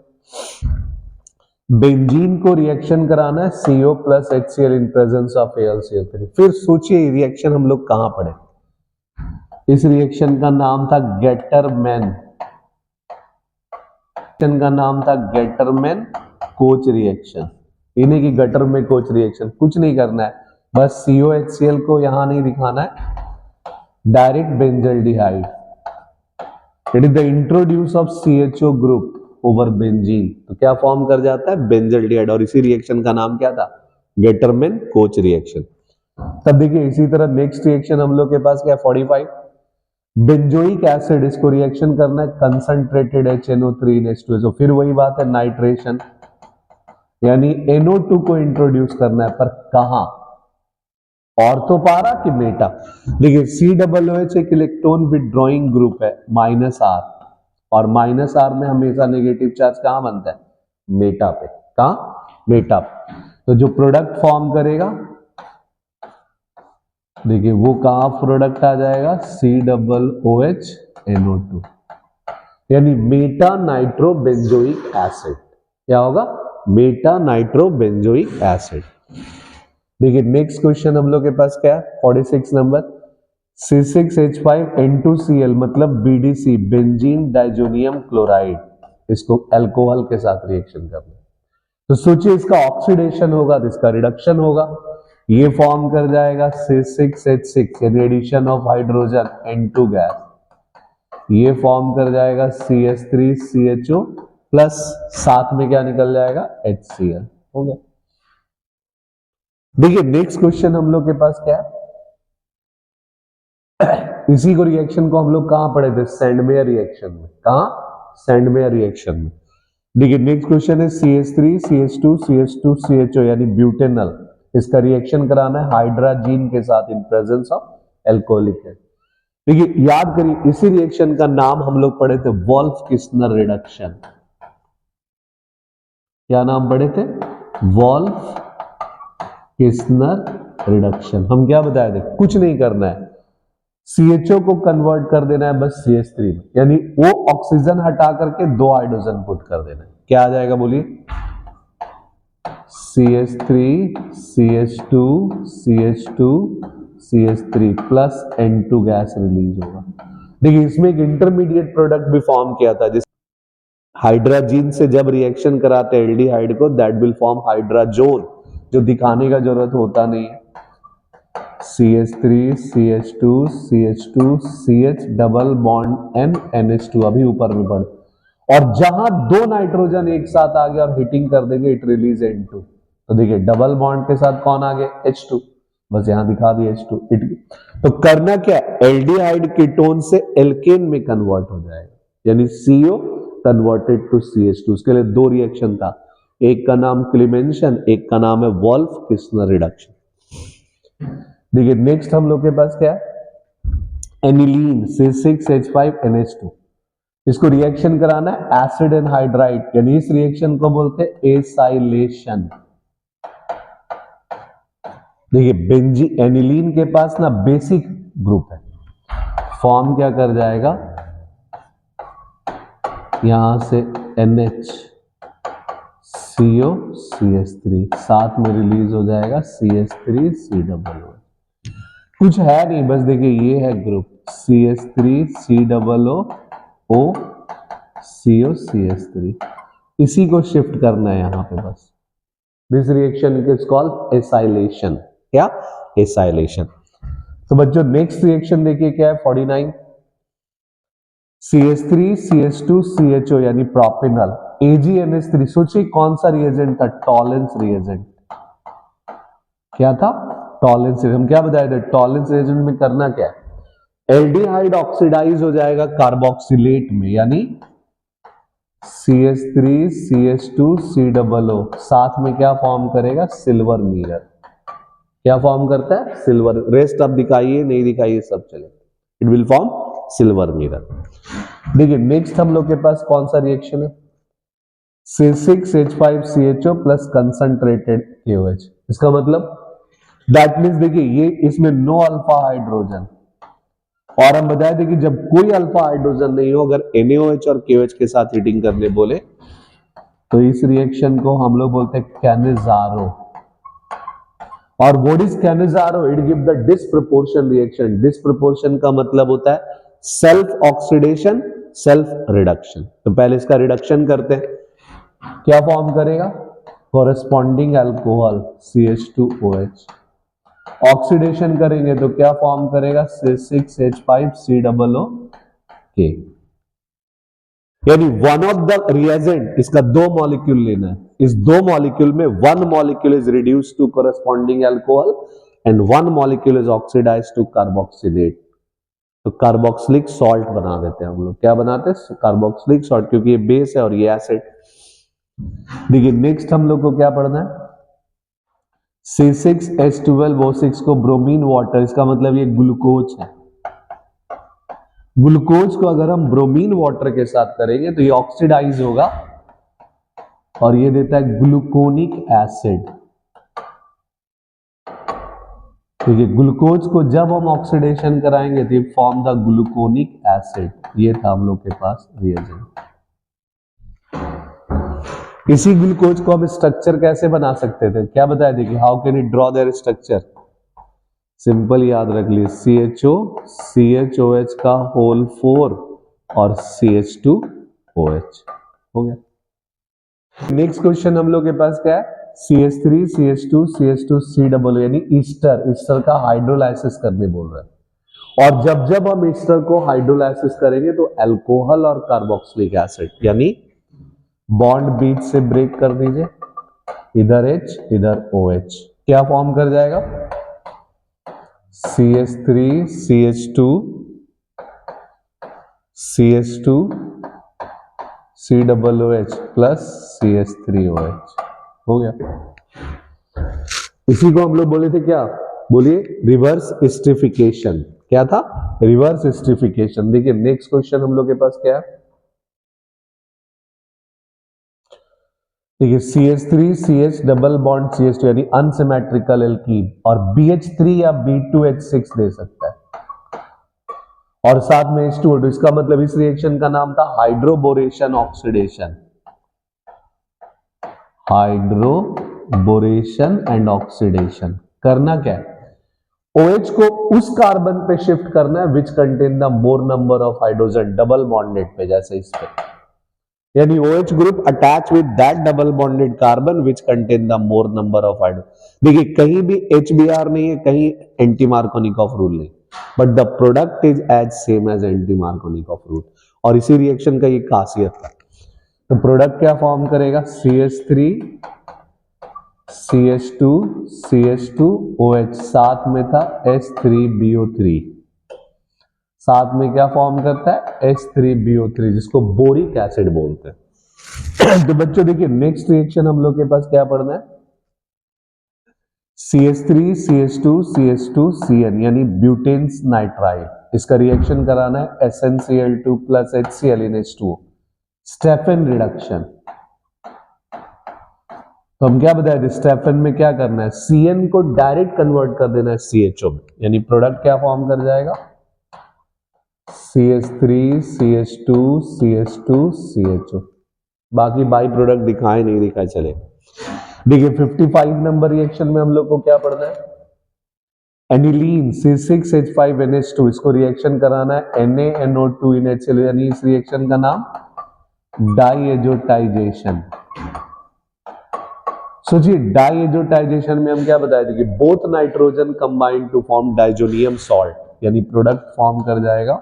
बेंजीन को रिएक्शन कराना है CO plus HCl in presence of AlCl3। फिर सोचिए रिएक्शन हम लोग कहां पढ़े, इस रिएक्शन का नाम था गेटरमैन, का नाम था गेटरमैन कोच रिएक्शन, इन्हीं की गटर में कोच रिएक्शन, कुछ नहीं करना है, बस COHCl को यहां नहीं दिखाना है, direct benzaldehyde, it is the introduce of CHO group over benzene, तो क्या फॉर्म कर जाता है, बेंजल्डिहाइड, और इसी रिएक्शन का नाम क्या था, गेटरमैन कोच रिएक्शन। तब देखिए इसी तरह नेक्स्ट रिएक्शन हम लोग के पास क्या, 45 बेंजोइक एसिड, इसको रिएक्शन करना है कंसंट्रेटेड HNO3 in H2SO, फिर वही बात है नाइट्रेशन, यानी NO2 को इंट्रोड्यूस करना है, पर कहां, ऑर्थोपारा की मेटा। देखिए COOH एक इलेक्ट्रॉन विड्रॉइंग ग्रुप है -R, और -R में हमेशा नेगेटिव चार्ज कहां बनता है, मेटा पे, कहां, मेटा पे, तो जो प्रोडक्ट फॉर्म करेगा देखिए वो कहां प्रोडक्ट आ जाएगा, COOH NO2, यानी मेटा नाइट्रो बेंजोइक एसिड, क्या होगा, मेटा नाइट्रो बेंजोइक एसिड। देखिए नेक्स्ट क्वेश्चन हम लोग के पास क्या है, 46 नंबर, C6H5N2Cl मतलब BDC, बेंजीन डाइजोनियम क्लोराइड, इसको अल्कोहल के साथ रिएक्शन करना, तो सोचिए इसका ऑक्सीडेशन होगा तो इसका रिडक्शन होगा, ये फॉर्म कर जाएगा C6H6 यानी addition of hydrogen N2 gas, ये फॉर्म कर जाएगा CH3CHO प्लस साथ में क्या निकल जाएगा, HCl, हो गया। देखिए नेक्स्ट क्वेश्चन हम लोग के पास क्या है, इसी को रिएक्शन को हम लोग कहां पढ़े थे, सैंडमेयर रिएक्शन में, कहां, सैंडमेयर रिएक्शन में। देखिए नेक्स्ट क्वेश्चन है CH3CH2CH2CHO यानी ब्यूटेनल, इसका रिएक्शन कराना है हाइड्राजीन के साथ इन प्रेजेंस ऑफ एल्कोहलिक है। देखिए याद करिए इसी रिएक्शन का नाम हम लोग पढ़े थे वोल्फ किस्नर रिडक्शन, क्या नाम पढ़े थे, वोल्फ किस्नर रिडक्शन। हम क्या बताए थे, कुछ नहीं करना है, CHO को कन्वर्ट कर देना है बस CH3 में, यानी वो ऑक्सीजन हटा करके 2 हाइड्रोजन पुट कर देना है। क्या आ जाएगा बोलिए? CH3 CH2 CH2 CH3 plus N2 gas release होगा। देखिए इसमें एक इंटरमीडिएट प्रोडक्ट भी फॉर्म किया था, जिस हाइड्राजीन से जब रिएक्शन कराते हैं एल्डिहाइड को, दैट विल फॉर्म हाइड्राजोन, जो दिखाने का जरूरत होता नहीं है। CH3 CH2 CH2 CH double bond N NH2 अभी ऊपर में बढ़, और जहां 2 नाइट्रोजन एक साथ आ गया और हिटिंग कर देंगे इट रिलीज N2। तो देखिए डबल बॉन्ड के साथ कौन आ गया? H2, बस यहां दिखा दिया H2। तो करना क्या? एल्डिहाइड कीटोन से एल्केन में कन्वर्ट हो जाएगा, यानी CO कन्वर्टेड टू CH2। उसके लिए 2 रिएक्शन था, एक का नाम क्लीमेंशन, एक का नाम है वोल्फ-किस्लर रिडक्शन। देखिए नेक्स्ट हम लोग के पास क्या है? Aniline C6H5NH2। इसको रिएक्शन कराना है एसिड एंड हाइड्राइड, यानी इस रिएक्शन को बोलते हैं एसाइलेशन। देखिए बेंजी एनिलीन के पास ना बेसिक ग्रुप है, फॉर्म क्या कर जाएगा? यहां से NH CO CH3 साथ में रिलीज हो जाएगा CH3 COO। कुछ है नहीं, बस देखिए ये है group CH3 COO CO CH3, इसी को शिफ्ट करना है यहां पे बस। This reaction is called acylation. क्या? एसाइलेशन। तो बच्चों नेक्स्ट रिएक्शन देखिए क्या है? 49 CH3 CH2 CHO यानी प्रोपेनॉल AgNH3। सोचिए कौन सा रिएजेंट था? Tollens reagent. क्या था? टॉलेंस। हम क्या बताए थे? टॉलेंस रिएजेंट में करना क्या है? एल्डिहाइड ऑक्सीडाइज हो जाएगा कार्बोक्सिलेट में, यानी CH3 CH2 COO साथ में क्या फॉर्म करेगा? Silver mirror. क्या फॉर्म करता है? सिल्वर। रेस्ट अब दिखाइए नहीं दिखाइए सब चले, it will form silver mirror. देखिए नेक्स्ट हम लोग के पास कौन सा रिएक्शन है? C6H5CHO plus concentrated KOH। इसका मतलब दैट मीन्स देखिए ये इसमें नो अल्फा हाइड्रोजन, और हम बताए थे कि जब कोई अल्फा हाइड्रोजन नहीं हो, अगर NaOH और KOH के साथ हीटिंग करने बोले तो इस रिएक्शन को हम लोग बोलते हैं कैनिजारो। और what is Cannizzaro? It give the disproportion reaction. Disproportion का मतलब होता है सेल्फ ऑक्सीडेशन सेल्फ रिडक्शन। तो पहले इसका रिडक्शन करते हैं, क्या फॉर्म करेगा? Corresponding alcohol CH2OH। ऑक्सीडेशन करेंगे तो क्या फॉर्म करेगा? C6H5COO। यानी वन ऑफ द रिएजेंट, इसका 2 मॉलिक्यूल लेना है, इस 2 मॉलिक्यूल में 1 molecule is reduced to corresponding alcohol and 1 molecule is oxidised to carboxylate. तो कार्बोक्सिलिक सॉल्ट बना देते हैं हम लोग। क्या बनाते हैं? कार्बोक्सिलिक सॉल्ट, क्योंकि ये बेस है और ये एसिड। देखिए नेक्स्ट हम लोग को क्या पढ़ना है? C6H12O6 को ब्रोमीन वाटर, इसका मतलब ये ग्लूकोज है। ग्लूकोज को अगर हम ब्रोमीन वाटर के साथ करेंगे तो ये ऑक्सीडाइज होगा और ये देता है ग्लूकोनिक एसिड। देखिए ग्लूकोज को जब हम ऑक्सीडेशन कराएंगे तो ये फॉर्म द ग्लूकोनिक एसिड। ये था हम लोग के पास रिएजेंट। इसी ग्लूकोज को हम स्ट्रक्चर कैसे बना सकते थे? क्या बताया? देखिए how can you draw there structure? Simple याद रख लीजिए, CHO CHOH का होल 4 और CH2OH हो गया। नेक्स्ट क्वेश्चन हम लोग के पास क्या है? CH3 CH2 CH2 COO यानी ईस्टर। ईस्टर का हाइड्रोलाइसिस करने बोल रहे हैं, और जब जब हम ईस्टर को हाइड्रोलाइसिस करेंगे तो अल्कोहल और कार्बोक्सिलिक एसिड, यानी बॉन्ड बीच से ब्रेक कर दीजिए, इधर H इधर OH, क्या फॉर्म कर जाएगा? CH3 CH2 CH2 COOH plus CH3OH हो गया। इसी को हम लोग बोले थे क्या? बोलिए रिवर्स एस्टरिफिकेशन। क्या था? Reverse esterification. देखिए नेक्स्ट क्वेश्चन हम लोग के पास क्या है? देखिए CH3 CH double bond CH2 यानी अनसिमेट्रिकल एल्कीन, और BH3 या B2H6 दे सकता है। और साथ में H2O, तो इसका मतलब इस रिएक्शन का नाम था hydroboration oxidation, hydroboration and oxidation. करना क्या है, OH को उस कार्बन पे शिफ्ट करना है which contain the more number of hydrogen, double bonded पे, जैसे इस पे, यानी OH group attach with that double bonded carbon which contain the more number of hydrogen. देखिए कहीं भी HBr नहीं है, कहीं एंटी मार्कोनिकॉफ रूल नहीं, but the product is as same as anti Markovnikov rule, और इसी रिएक्शन का ये खासियत था। तो प्रोडक्ट क्या फॉर्म करेगा, CH3 CH2 CH2 OH, साथ में था H3BO3, साथ में क्या फॉर्म करता है, H3BO3, जिसको बोरिक एसिड बोलते हैं। तो बच्चों देखिए नेक्स्ट रिएक्शन हम लोग के पास क्या पढ़ना है, CH3 CH2 CH2 CN यानी ब्यूटेन्स नाइट्राइल, इसका रिएक्शन कराना है SnCl2 प्लस HCl इन H2O, स्टेफन रिडक्शन। तो हम क्या बताए थे, स्टेफन में क्या करना है, Cn को डायरेक्ट कन्वर्ट कर देना है CHO में, यानी प्रोडक्ट क्या फॉर्म कर जाएगा, CH3 CH2 CH2 CHO, बाकी बाई प्रोडक्ट दिखाए नहीं दिखाए चले। देखिए 55 नंबर रिएक्शन में हम लोग को क्या पढ़ना है, एनिलीन C6H5NH2, इसको रिएक्शन कराना है NaNO2 इन HCl, यानी इस रिएक्शन का नाम डाइएजोटाइजेशन। सोचिए डाइएजोटाइजेशन में हम क्या बताए थे कि both nitrogen combine to form diazonium salt, यानी प्रोडक्ट फॉर्म कर जाएगा,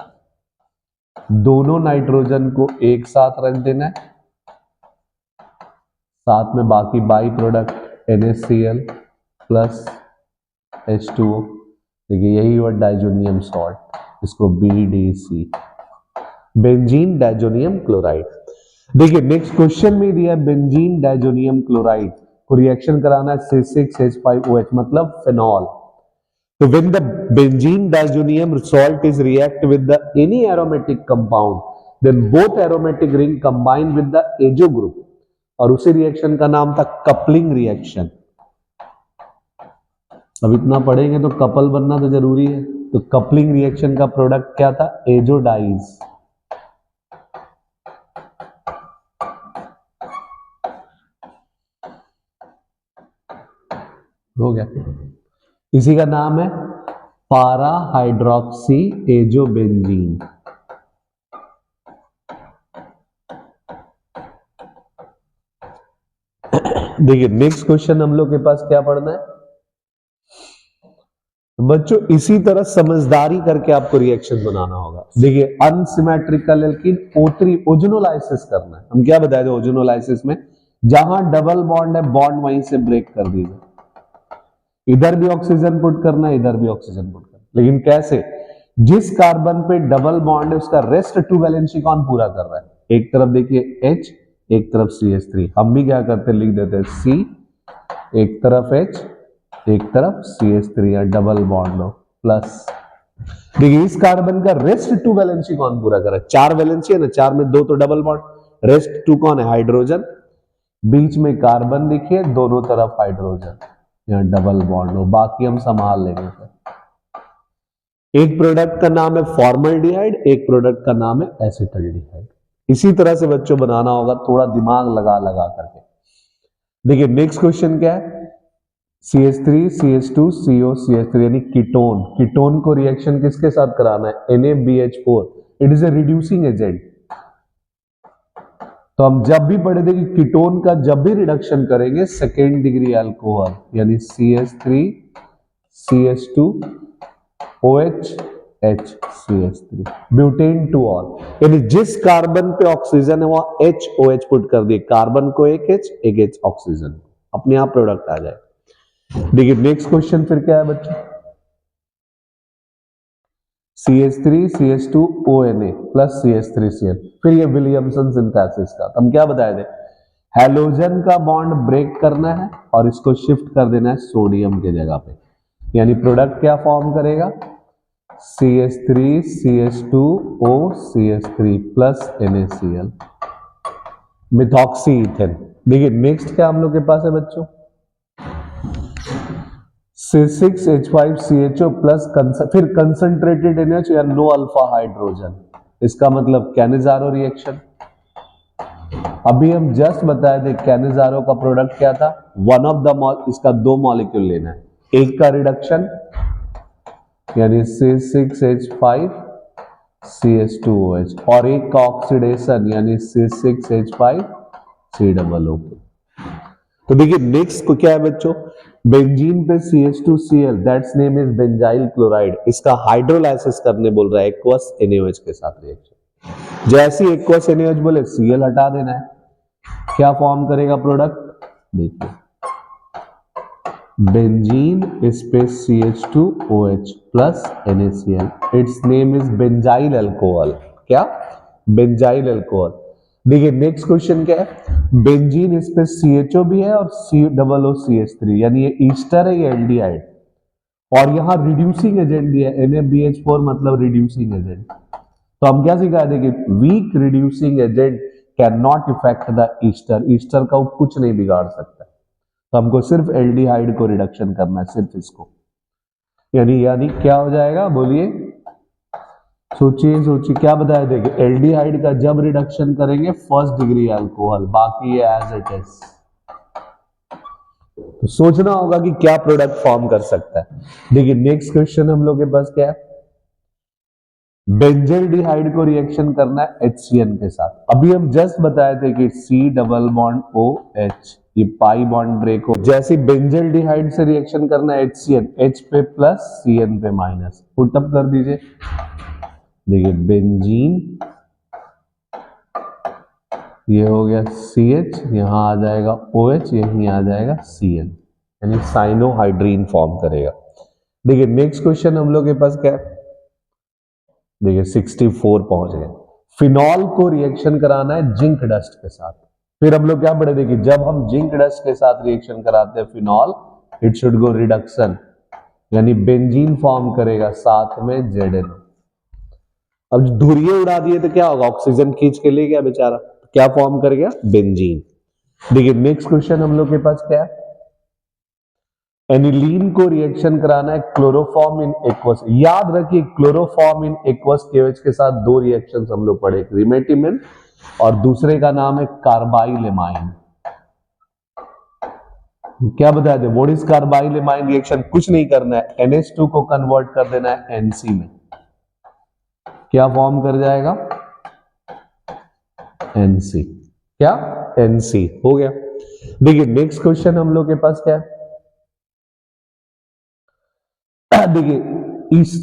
दोनों नाइट्रोजन को एक साथ रख देना है, साथ में बाकी by product NaCl plus H2O, देखिए यही हुआ डाइजोनियम सॉल्ट, इसको BDC, बेंजीन डाइजोनियम क्लोराइड। देखिए नेक्स्ट क्वेश्चन में दिया है बेंजीन डाइजोनियम क्लोराइड को रिएक्शन कराना है C6H5OH, मतलब फिनॉल। तो when the benzene diazonium salt is react with the any aromatic compound, then both aromatic ring combine with the azo group, और उसी रिएक्शन का नाम था कपलिंग रिएक्शन। अब इतना पढ़ेंगे तो कपल बनना तो जरूरी है, तो कपलिंग रिएक्शन का प्रोडक्ट क्या था, एजोडाइज। हो गया, इसी का नाम है पारा हाइड्रोक्सी एजोबेंजीन। देखिए नेक्स्ट क्वेश्चन हम लोग के पास क्या पढ़ना है बच्चों, इसी तरह समझदारी करके आपको रिएक्शन बनाना होगा। देखिए अनसिमेट्रिकल एल्कीन O3 ओजोनोलाइसिस करना है। हम क्या बताए थे ओजोनोलाइसिस में, जहां डबल बॉन्ड है बॉन्ड वहीं से ब्रेक कर दीजिए, इधर भी ऑक्सीजन पुट करना है, इधर भी ऑक्सीजन पुट करना, लेकिन कैसे, जिस कार्बन पे डबल बॉन्ड है उसका रेस्ट टू वैलेंसी कौन पूरा कर रहा है, एक तरफ देखिए H, एक तरफ CH3, हम भी क्या करते हैं लिख देते हैं C, एक तरफ H, एक तरफ CH3 या डबल बॉन्ड हो प्लस। देखिए इस कार्बन का रेस्ट टू वैलेंसी कौन पूरा कर रहा है, 4 वैलेंसी है ना, 4 में 2 तो डबल बॉन्ड, रेस्ट टू कौन है, हाइड्रोजन, बीच में कार्बन लिखिए, दोनों तरफ हाइड्रोजन या डबल बॉन्ड हो, बाकी हम संभाल लेंगे। एक प्रोडक्ट का नाम है फॉर्मल्डिहाइड, एक प्रोडक्ट का नाम है एसिटल्डिहाइड। इसी तरह से बच्चों बनाना होगा, थोड़ा दिमाग लगा लगा करके। देखिए नेक्स्ट क्वेश्चन क्या है, CH3 CH2 CO CH3 यानी कीटोन, कीटोन को रिएक्शन किसके साथ कराना है, NaBH4, it is a reducing agent. तो हम जब भी पढ़े थे कि कीटोन का जब भी रिडक्शन करेंगे सेकेंड डिग्री अल्कोहल, यानी CH3 CH2 OH H CH3 butane two all, यानी जिस कार्बन पे ऑक्सीजन है वहां H OH पुट कर दिए, कार्बन को एक H ऑक्सीजन, अपने आप प्रोडक्ट आ जाए। देखिए नेक्स्ट क्वेश्चन फिर क्या है बच्चों, CH3 CH2 ONA plus CH3Cl, फिर ये विलियमसन सिंथेसिस का। हम क्या बताए थे, हैलोजन का बॉन्ड ब्रेक करना है और इसको शिफ्ट कर देना है सोडियम के जगह पे, यानी प्रोडक्ट क्या फॉर्म करेगा, CH3 CH2O CH3 plus NaCl, methoxy ethane. देखिए नेक्स्ट क्या हम लोग के पास है बच्चों, C6H5CHO प्लस फिर कंसंट्रेटेड NH या नो अल्फा हाइड्रोजन, इसका मतलब कैनिजारो रिएक्शन। अभी हम जस्ट बताए थे कैनिजारो का प्रोडक्ट क्या था, वन ऑफ द, इसका दो मॉलिक्यूल लेना है, एक का रिडक्शन यानी C6H5CH2OH और एक का ऑक्सीडेशन यानी C6H5COO। तो देखिए नेक्स्ट को क्या है बच्चों, बेंजीन पे CH2Cl, that's name is benzyl chloride, इसका हाइड्रोलाइसिस करने बोल रहा है एक्वस NaOH के साथ रिएक्शन। जैसे एक्वस NaOH बोले Cl हटा देना है, क्या फॉर्म करेगा प्रोडक्ट, देखिए benzene space CH2OH plus NaCl, it's name is benzyl alcohol. क्या, बेंजाइल अल्कोहल। देखिए नेक्स्ट क्वेश्चन क्या है, बेंजीन स्पेस CHO भी है और COOCH3 यानी ये ईस्टर है, ये एल्डिहाइड, और यहां रिड्यूसिंग एजेंट दिया है NaBH4 मतलब रिड्यूसिंग एजेंट। तो हम क्या सिखा देंगे, weak reducing agent can not effect the ester, ester का कुछ नहीं बिगाड़ सकता। तो हमको सिर्फ एल्डिहाइड को रिडक्शन करना है, सिर्फ इसको, यानी क्या हो जाएगा बोलिए, सोचिए सोचिए क्या बताया, देखिए एल्डिहाइड का जब रिडक्शन करेंगे फर्स्ट डिग्री अल्कोहल, बाकी ये एज इट इज। तो सोचना होगा कि क्या प्रोडक्ट फॉर्म कर सकता है। देखिए नेक्स्ट क्वेश्चन हम लोग के पास क्या है, बेंजल्डिहाइड को रिएक्शन करना है HCN के साथ। अभी हम जस्ट बताए थे कि C डबल बॉन्ड OH, ये पाई बॉन्ड ब्रेक हो, जैसे बेंजल्डिहाइड से रिएक्शन करना है HCN, H पे प्लस CN पे माइनस, पुटअप कर दीजिए। देखिए बेंजीन, ये हो गया CH, यहां आ जाएगा OH, यहीं आ जाएगा CN, यानी साइनोहाइड्रीन फॉर्म करेगा। देखिए नेक्स्ट क्वेश्चन हम लोग के पास क्या है, देखिए 64 पहुंच गए। फिनॉल को रिएक्शन कराना है जिंक डस्ट के साथ। फिर हम लोग क्या पढ़े, देखिए जब हम जिंक डस्ट के साथ रिएक्शन कराते हैं phenol, it should go reduction, यानी बेंजीन फॉर्म करेगा, साथ में ZnO। अब धुरिये उड़ा दिए तो क्या होगा, ऑक्सीजन खींच के ले गया बेचारा, क्या फॉर्म कर गया, बेंजीन। देखिए नेक्स्ट क्वेश्चन हम लोग के पास क्या है, एनिलीन को रिएक्शन कराना है क्लोरोफॉर्म इन एक्वस। याद रखिए क्लोरोफॉर्म इन एक्वस KOH के साथ दो रिएक्शंस हम लोग पढ़े, रिमेटिमिन और दूसरे का नाम है कार्बाइलेमाइन। क्या बताया थे, व्हाट इज कार्बाइलेमाइन रिएक्शन, कुछ नहीं करना है, NH2 को कन्वर्ट कर देना है NC में, क्या फॉर्म कर जाएगा, NC, क्या NC हो गया। देखिए नेक्स्ट क्वेश्चन हम लोग के पास क्या है, देखिए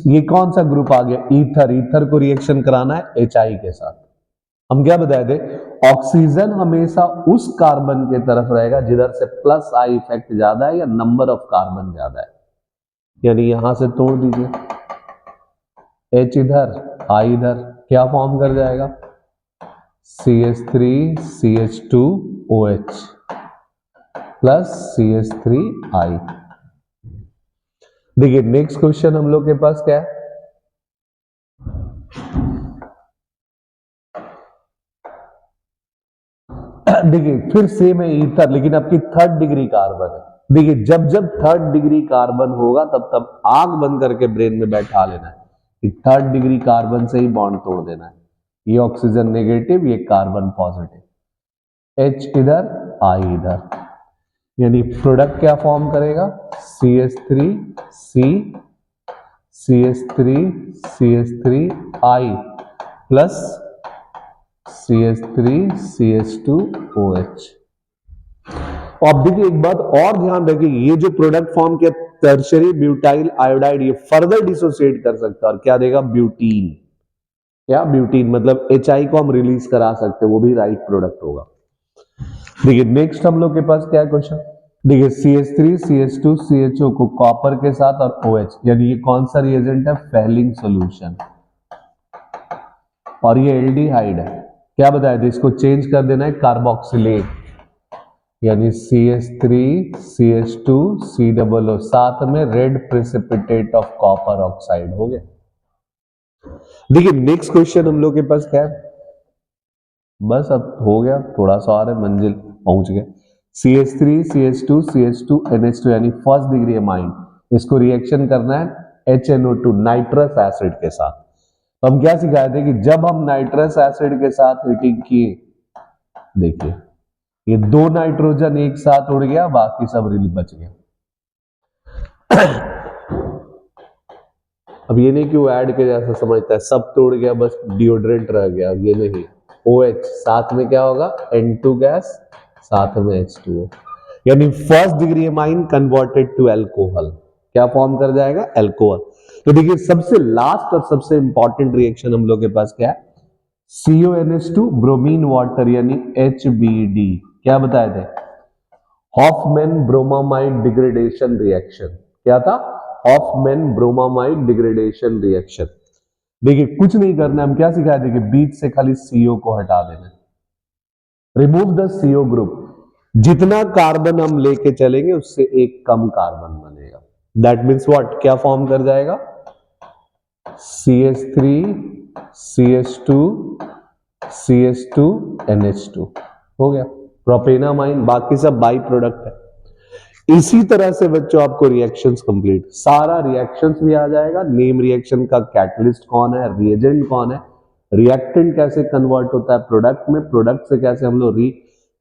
ये कौन सा ग्रुप आ गया, ईथर, ईथर को रिएक्शन कराना है HI के साथ। हम क्या बताए थे, ऑक्सीजन हमेशा उस कार्बन के तरफ रहेगा जिधर से प्लस I इफेक्ट ज्यादा है या नंबर ऑफ कार्बन ज्यादा है, यानी यहां से तोड़ दीजिए, H इधर I इधर, क्या फॉर्म कर जाएगा, CH3CH2OH प्लस CH3I। देखिए नेक्स्ट क्वेश्चन हम लोग के पास क्या है, देखिए फिर सेम है ईथर, लेकिन आपकी थर्ड डिग्री कार्बन है। देखिए जब जब थर्ड डिग्री कार्बन होगा तब तब आंख बंद करके ब्रेन में बैठा लेना है कि थर्ड डिग्री कार्बन से ही बॉन्ड तोड़ देना है, ये ऑक्सीजन नेगेटिव, ये कार्बन पॉजिटिव, H इधर I इधर, यानी प्रोडक्ट क्या फॉर्म करेगा, CH3C CH3CH3I प्लस CH3CH2OH। अब देखिए एक बात और ध्यान रखिए, ये जो प्रोडक्ट फॉर्म किया टर्शरी ब्यूटाइल आयोडाइड, ये फर्दर डिसोसिएट कर सकता है और क्या देगा, ब्यूटीन। क्या, ब्यूटीन, मतलब HI को हम रिलीज करा सकते हैं, वो भी राइट प्रोडक्ट होगा। देखिए नेक्स्ट हम लोग के पास क्या है क्वेश्चन, देखिए CH3CH2CHO को कॉपर के साथ और OH, यानी ये कौन सा रिएजेंट है, फेलिंग सॉल्यूशन, और ये एल्डिहाइड है, क्या बताया था, इसको चेंज कर देना है कार्बोक्सिलेट, यानी CH3CH2COO, साथ में red precipitate of copper oxide हो गया। देखिए नेक्स्ट क्वेश्चन हम लोग के पास क्या है, बस अब हो गया, थोड़ा सा और है, मंजिल पहुंच गए। CH3CH2CH2NH2 यानी फर्स्ट डिग्री अमाइन, इसको रिएक्शन करना है HNO2 नाइट्रस एसिड के साथ। तो हम क्या सिखाए थे कि जब हम नाइट्रस एसिड के साथ हीटिंग किए, देखिए ये 2 नाइट्रोजन एक साथ उड़ गया, बाकी सब रिली बच गया। अब ये नहीं कि वो ऐड के जैसा समझता है सब तो उड़ गया बस डिओड्रेंट रह गया, ये नहीं। OH साथ में क्या होगा, N2 गैस साथ में H2O, यानी first degree amine converted to alcohol, क्या फॉर्म कर जाएगा, अल्कोहल। तो देखिए सबसे लास्ट और सबसे इंपॉर्टेंट रिएक्शन हम लोग के पास क्या है, CONH2 ब्रोमीन वाटर यानी HBD, क्या बताए थे, हॉफमैन ब्रोमामाइड डिग्रेडेशन रिएक्शन। क्या था, हॉफमैन ब्रोमामाइड डिग्रेडेशन रिएक्शन। देखिए कुछ नहीं करना, हम क्या सिखाए थे कि बीच से खाली CO को हटा देना, रिमूव द CO ग्रुप, जितना कार्बन हम लेके चलेंगे उससे एक कम कार्बन बनेगा, दैट मीन्स व्हाट, क्या फॉर्म कर जाएगा, CH3 CH2 CH2 NH2 हो गया, प्रोपेनामाइन, बाकी सब बाई प्रोडक्ट है। इसी तरह से बच्चों आपको रिएक्शंस कंप्लीट, सारा रिएक्शंस भी आ जाएगा, नेम रिएक्शन का कैटलिस्ट कौन है, रिएजेंट कौन है, रिएक्टेंट कैसे कन्वर्ट होता है प्रोडक्ट में, प्रोडक्ट से कैसे हम लोग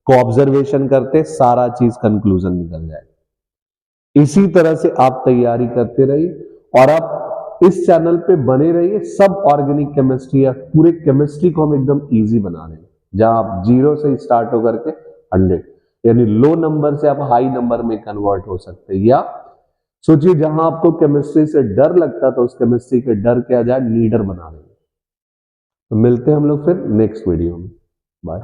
ऑब्जर्वेशन करते, सारा चीज कंक्लूजन निकल जाएगा। इसी तरह से आप तैयारी करते रहिए और आप इस चैनल पे बने रहिए। सब ऑर्गेनिक केमिस्ट्री या पूरे केमिस्ट्री को हम एकदम इजी बना देंगे, जहां आप 0 से स्टार्ट होकर के 100, यानी लो नंबर से आप हाई नंबर में कन्वर्ट हो सकते हैं। या सोचिए जहां आपको केमिस्ट्री से डर लगता था, उस केमिस्ट्री के डर के आ जाए नीडर बना देंगे। तो मिलते हैं हम लोग फिर नेक्स्ट वीडियो में, बाय।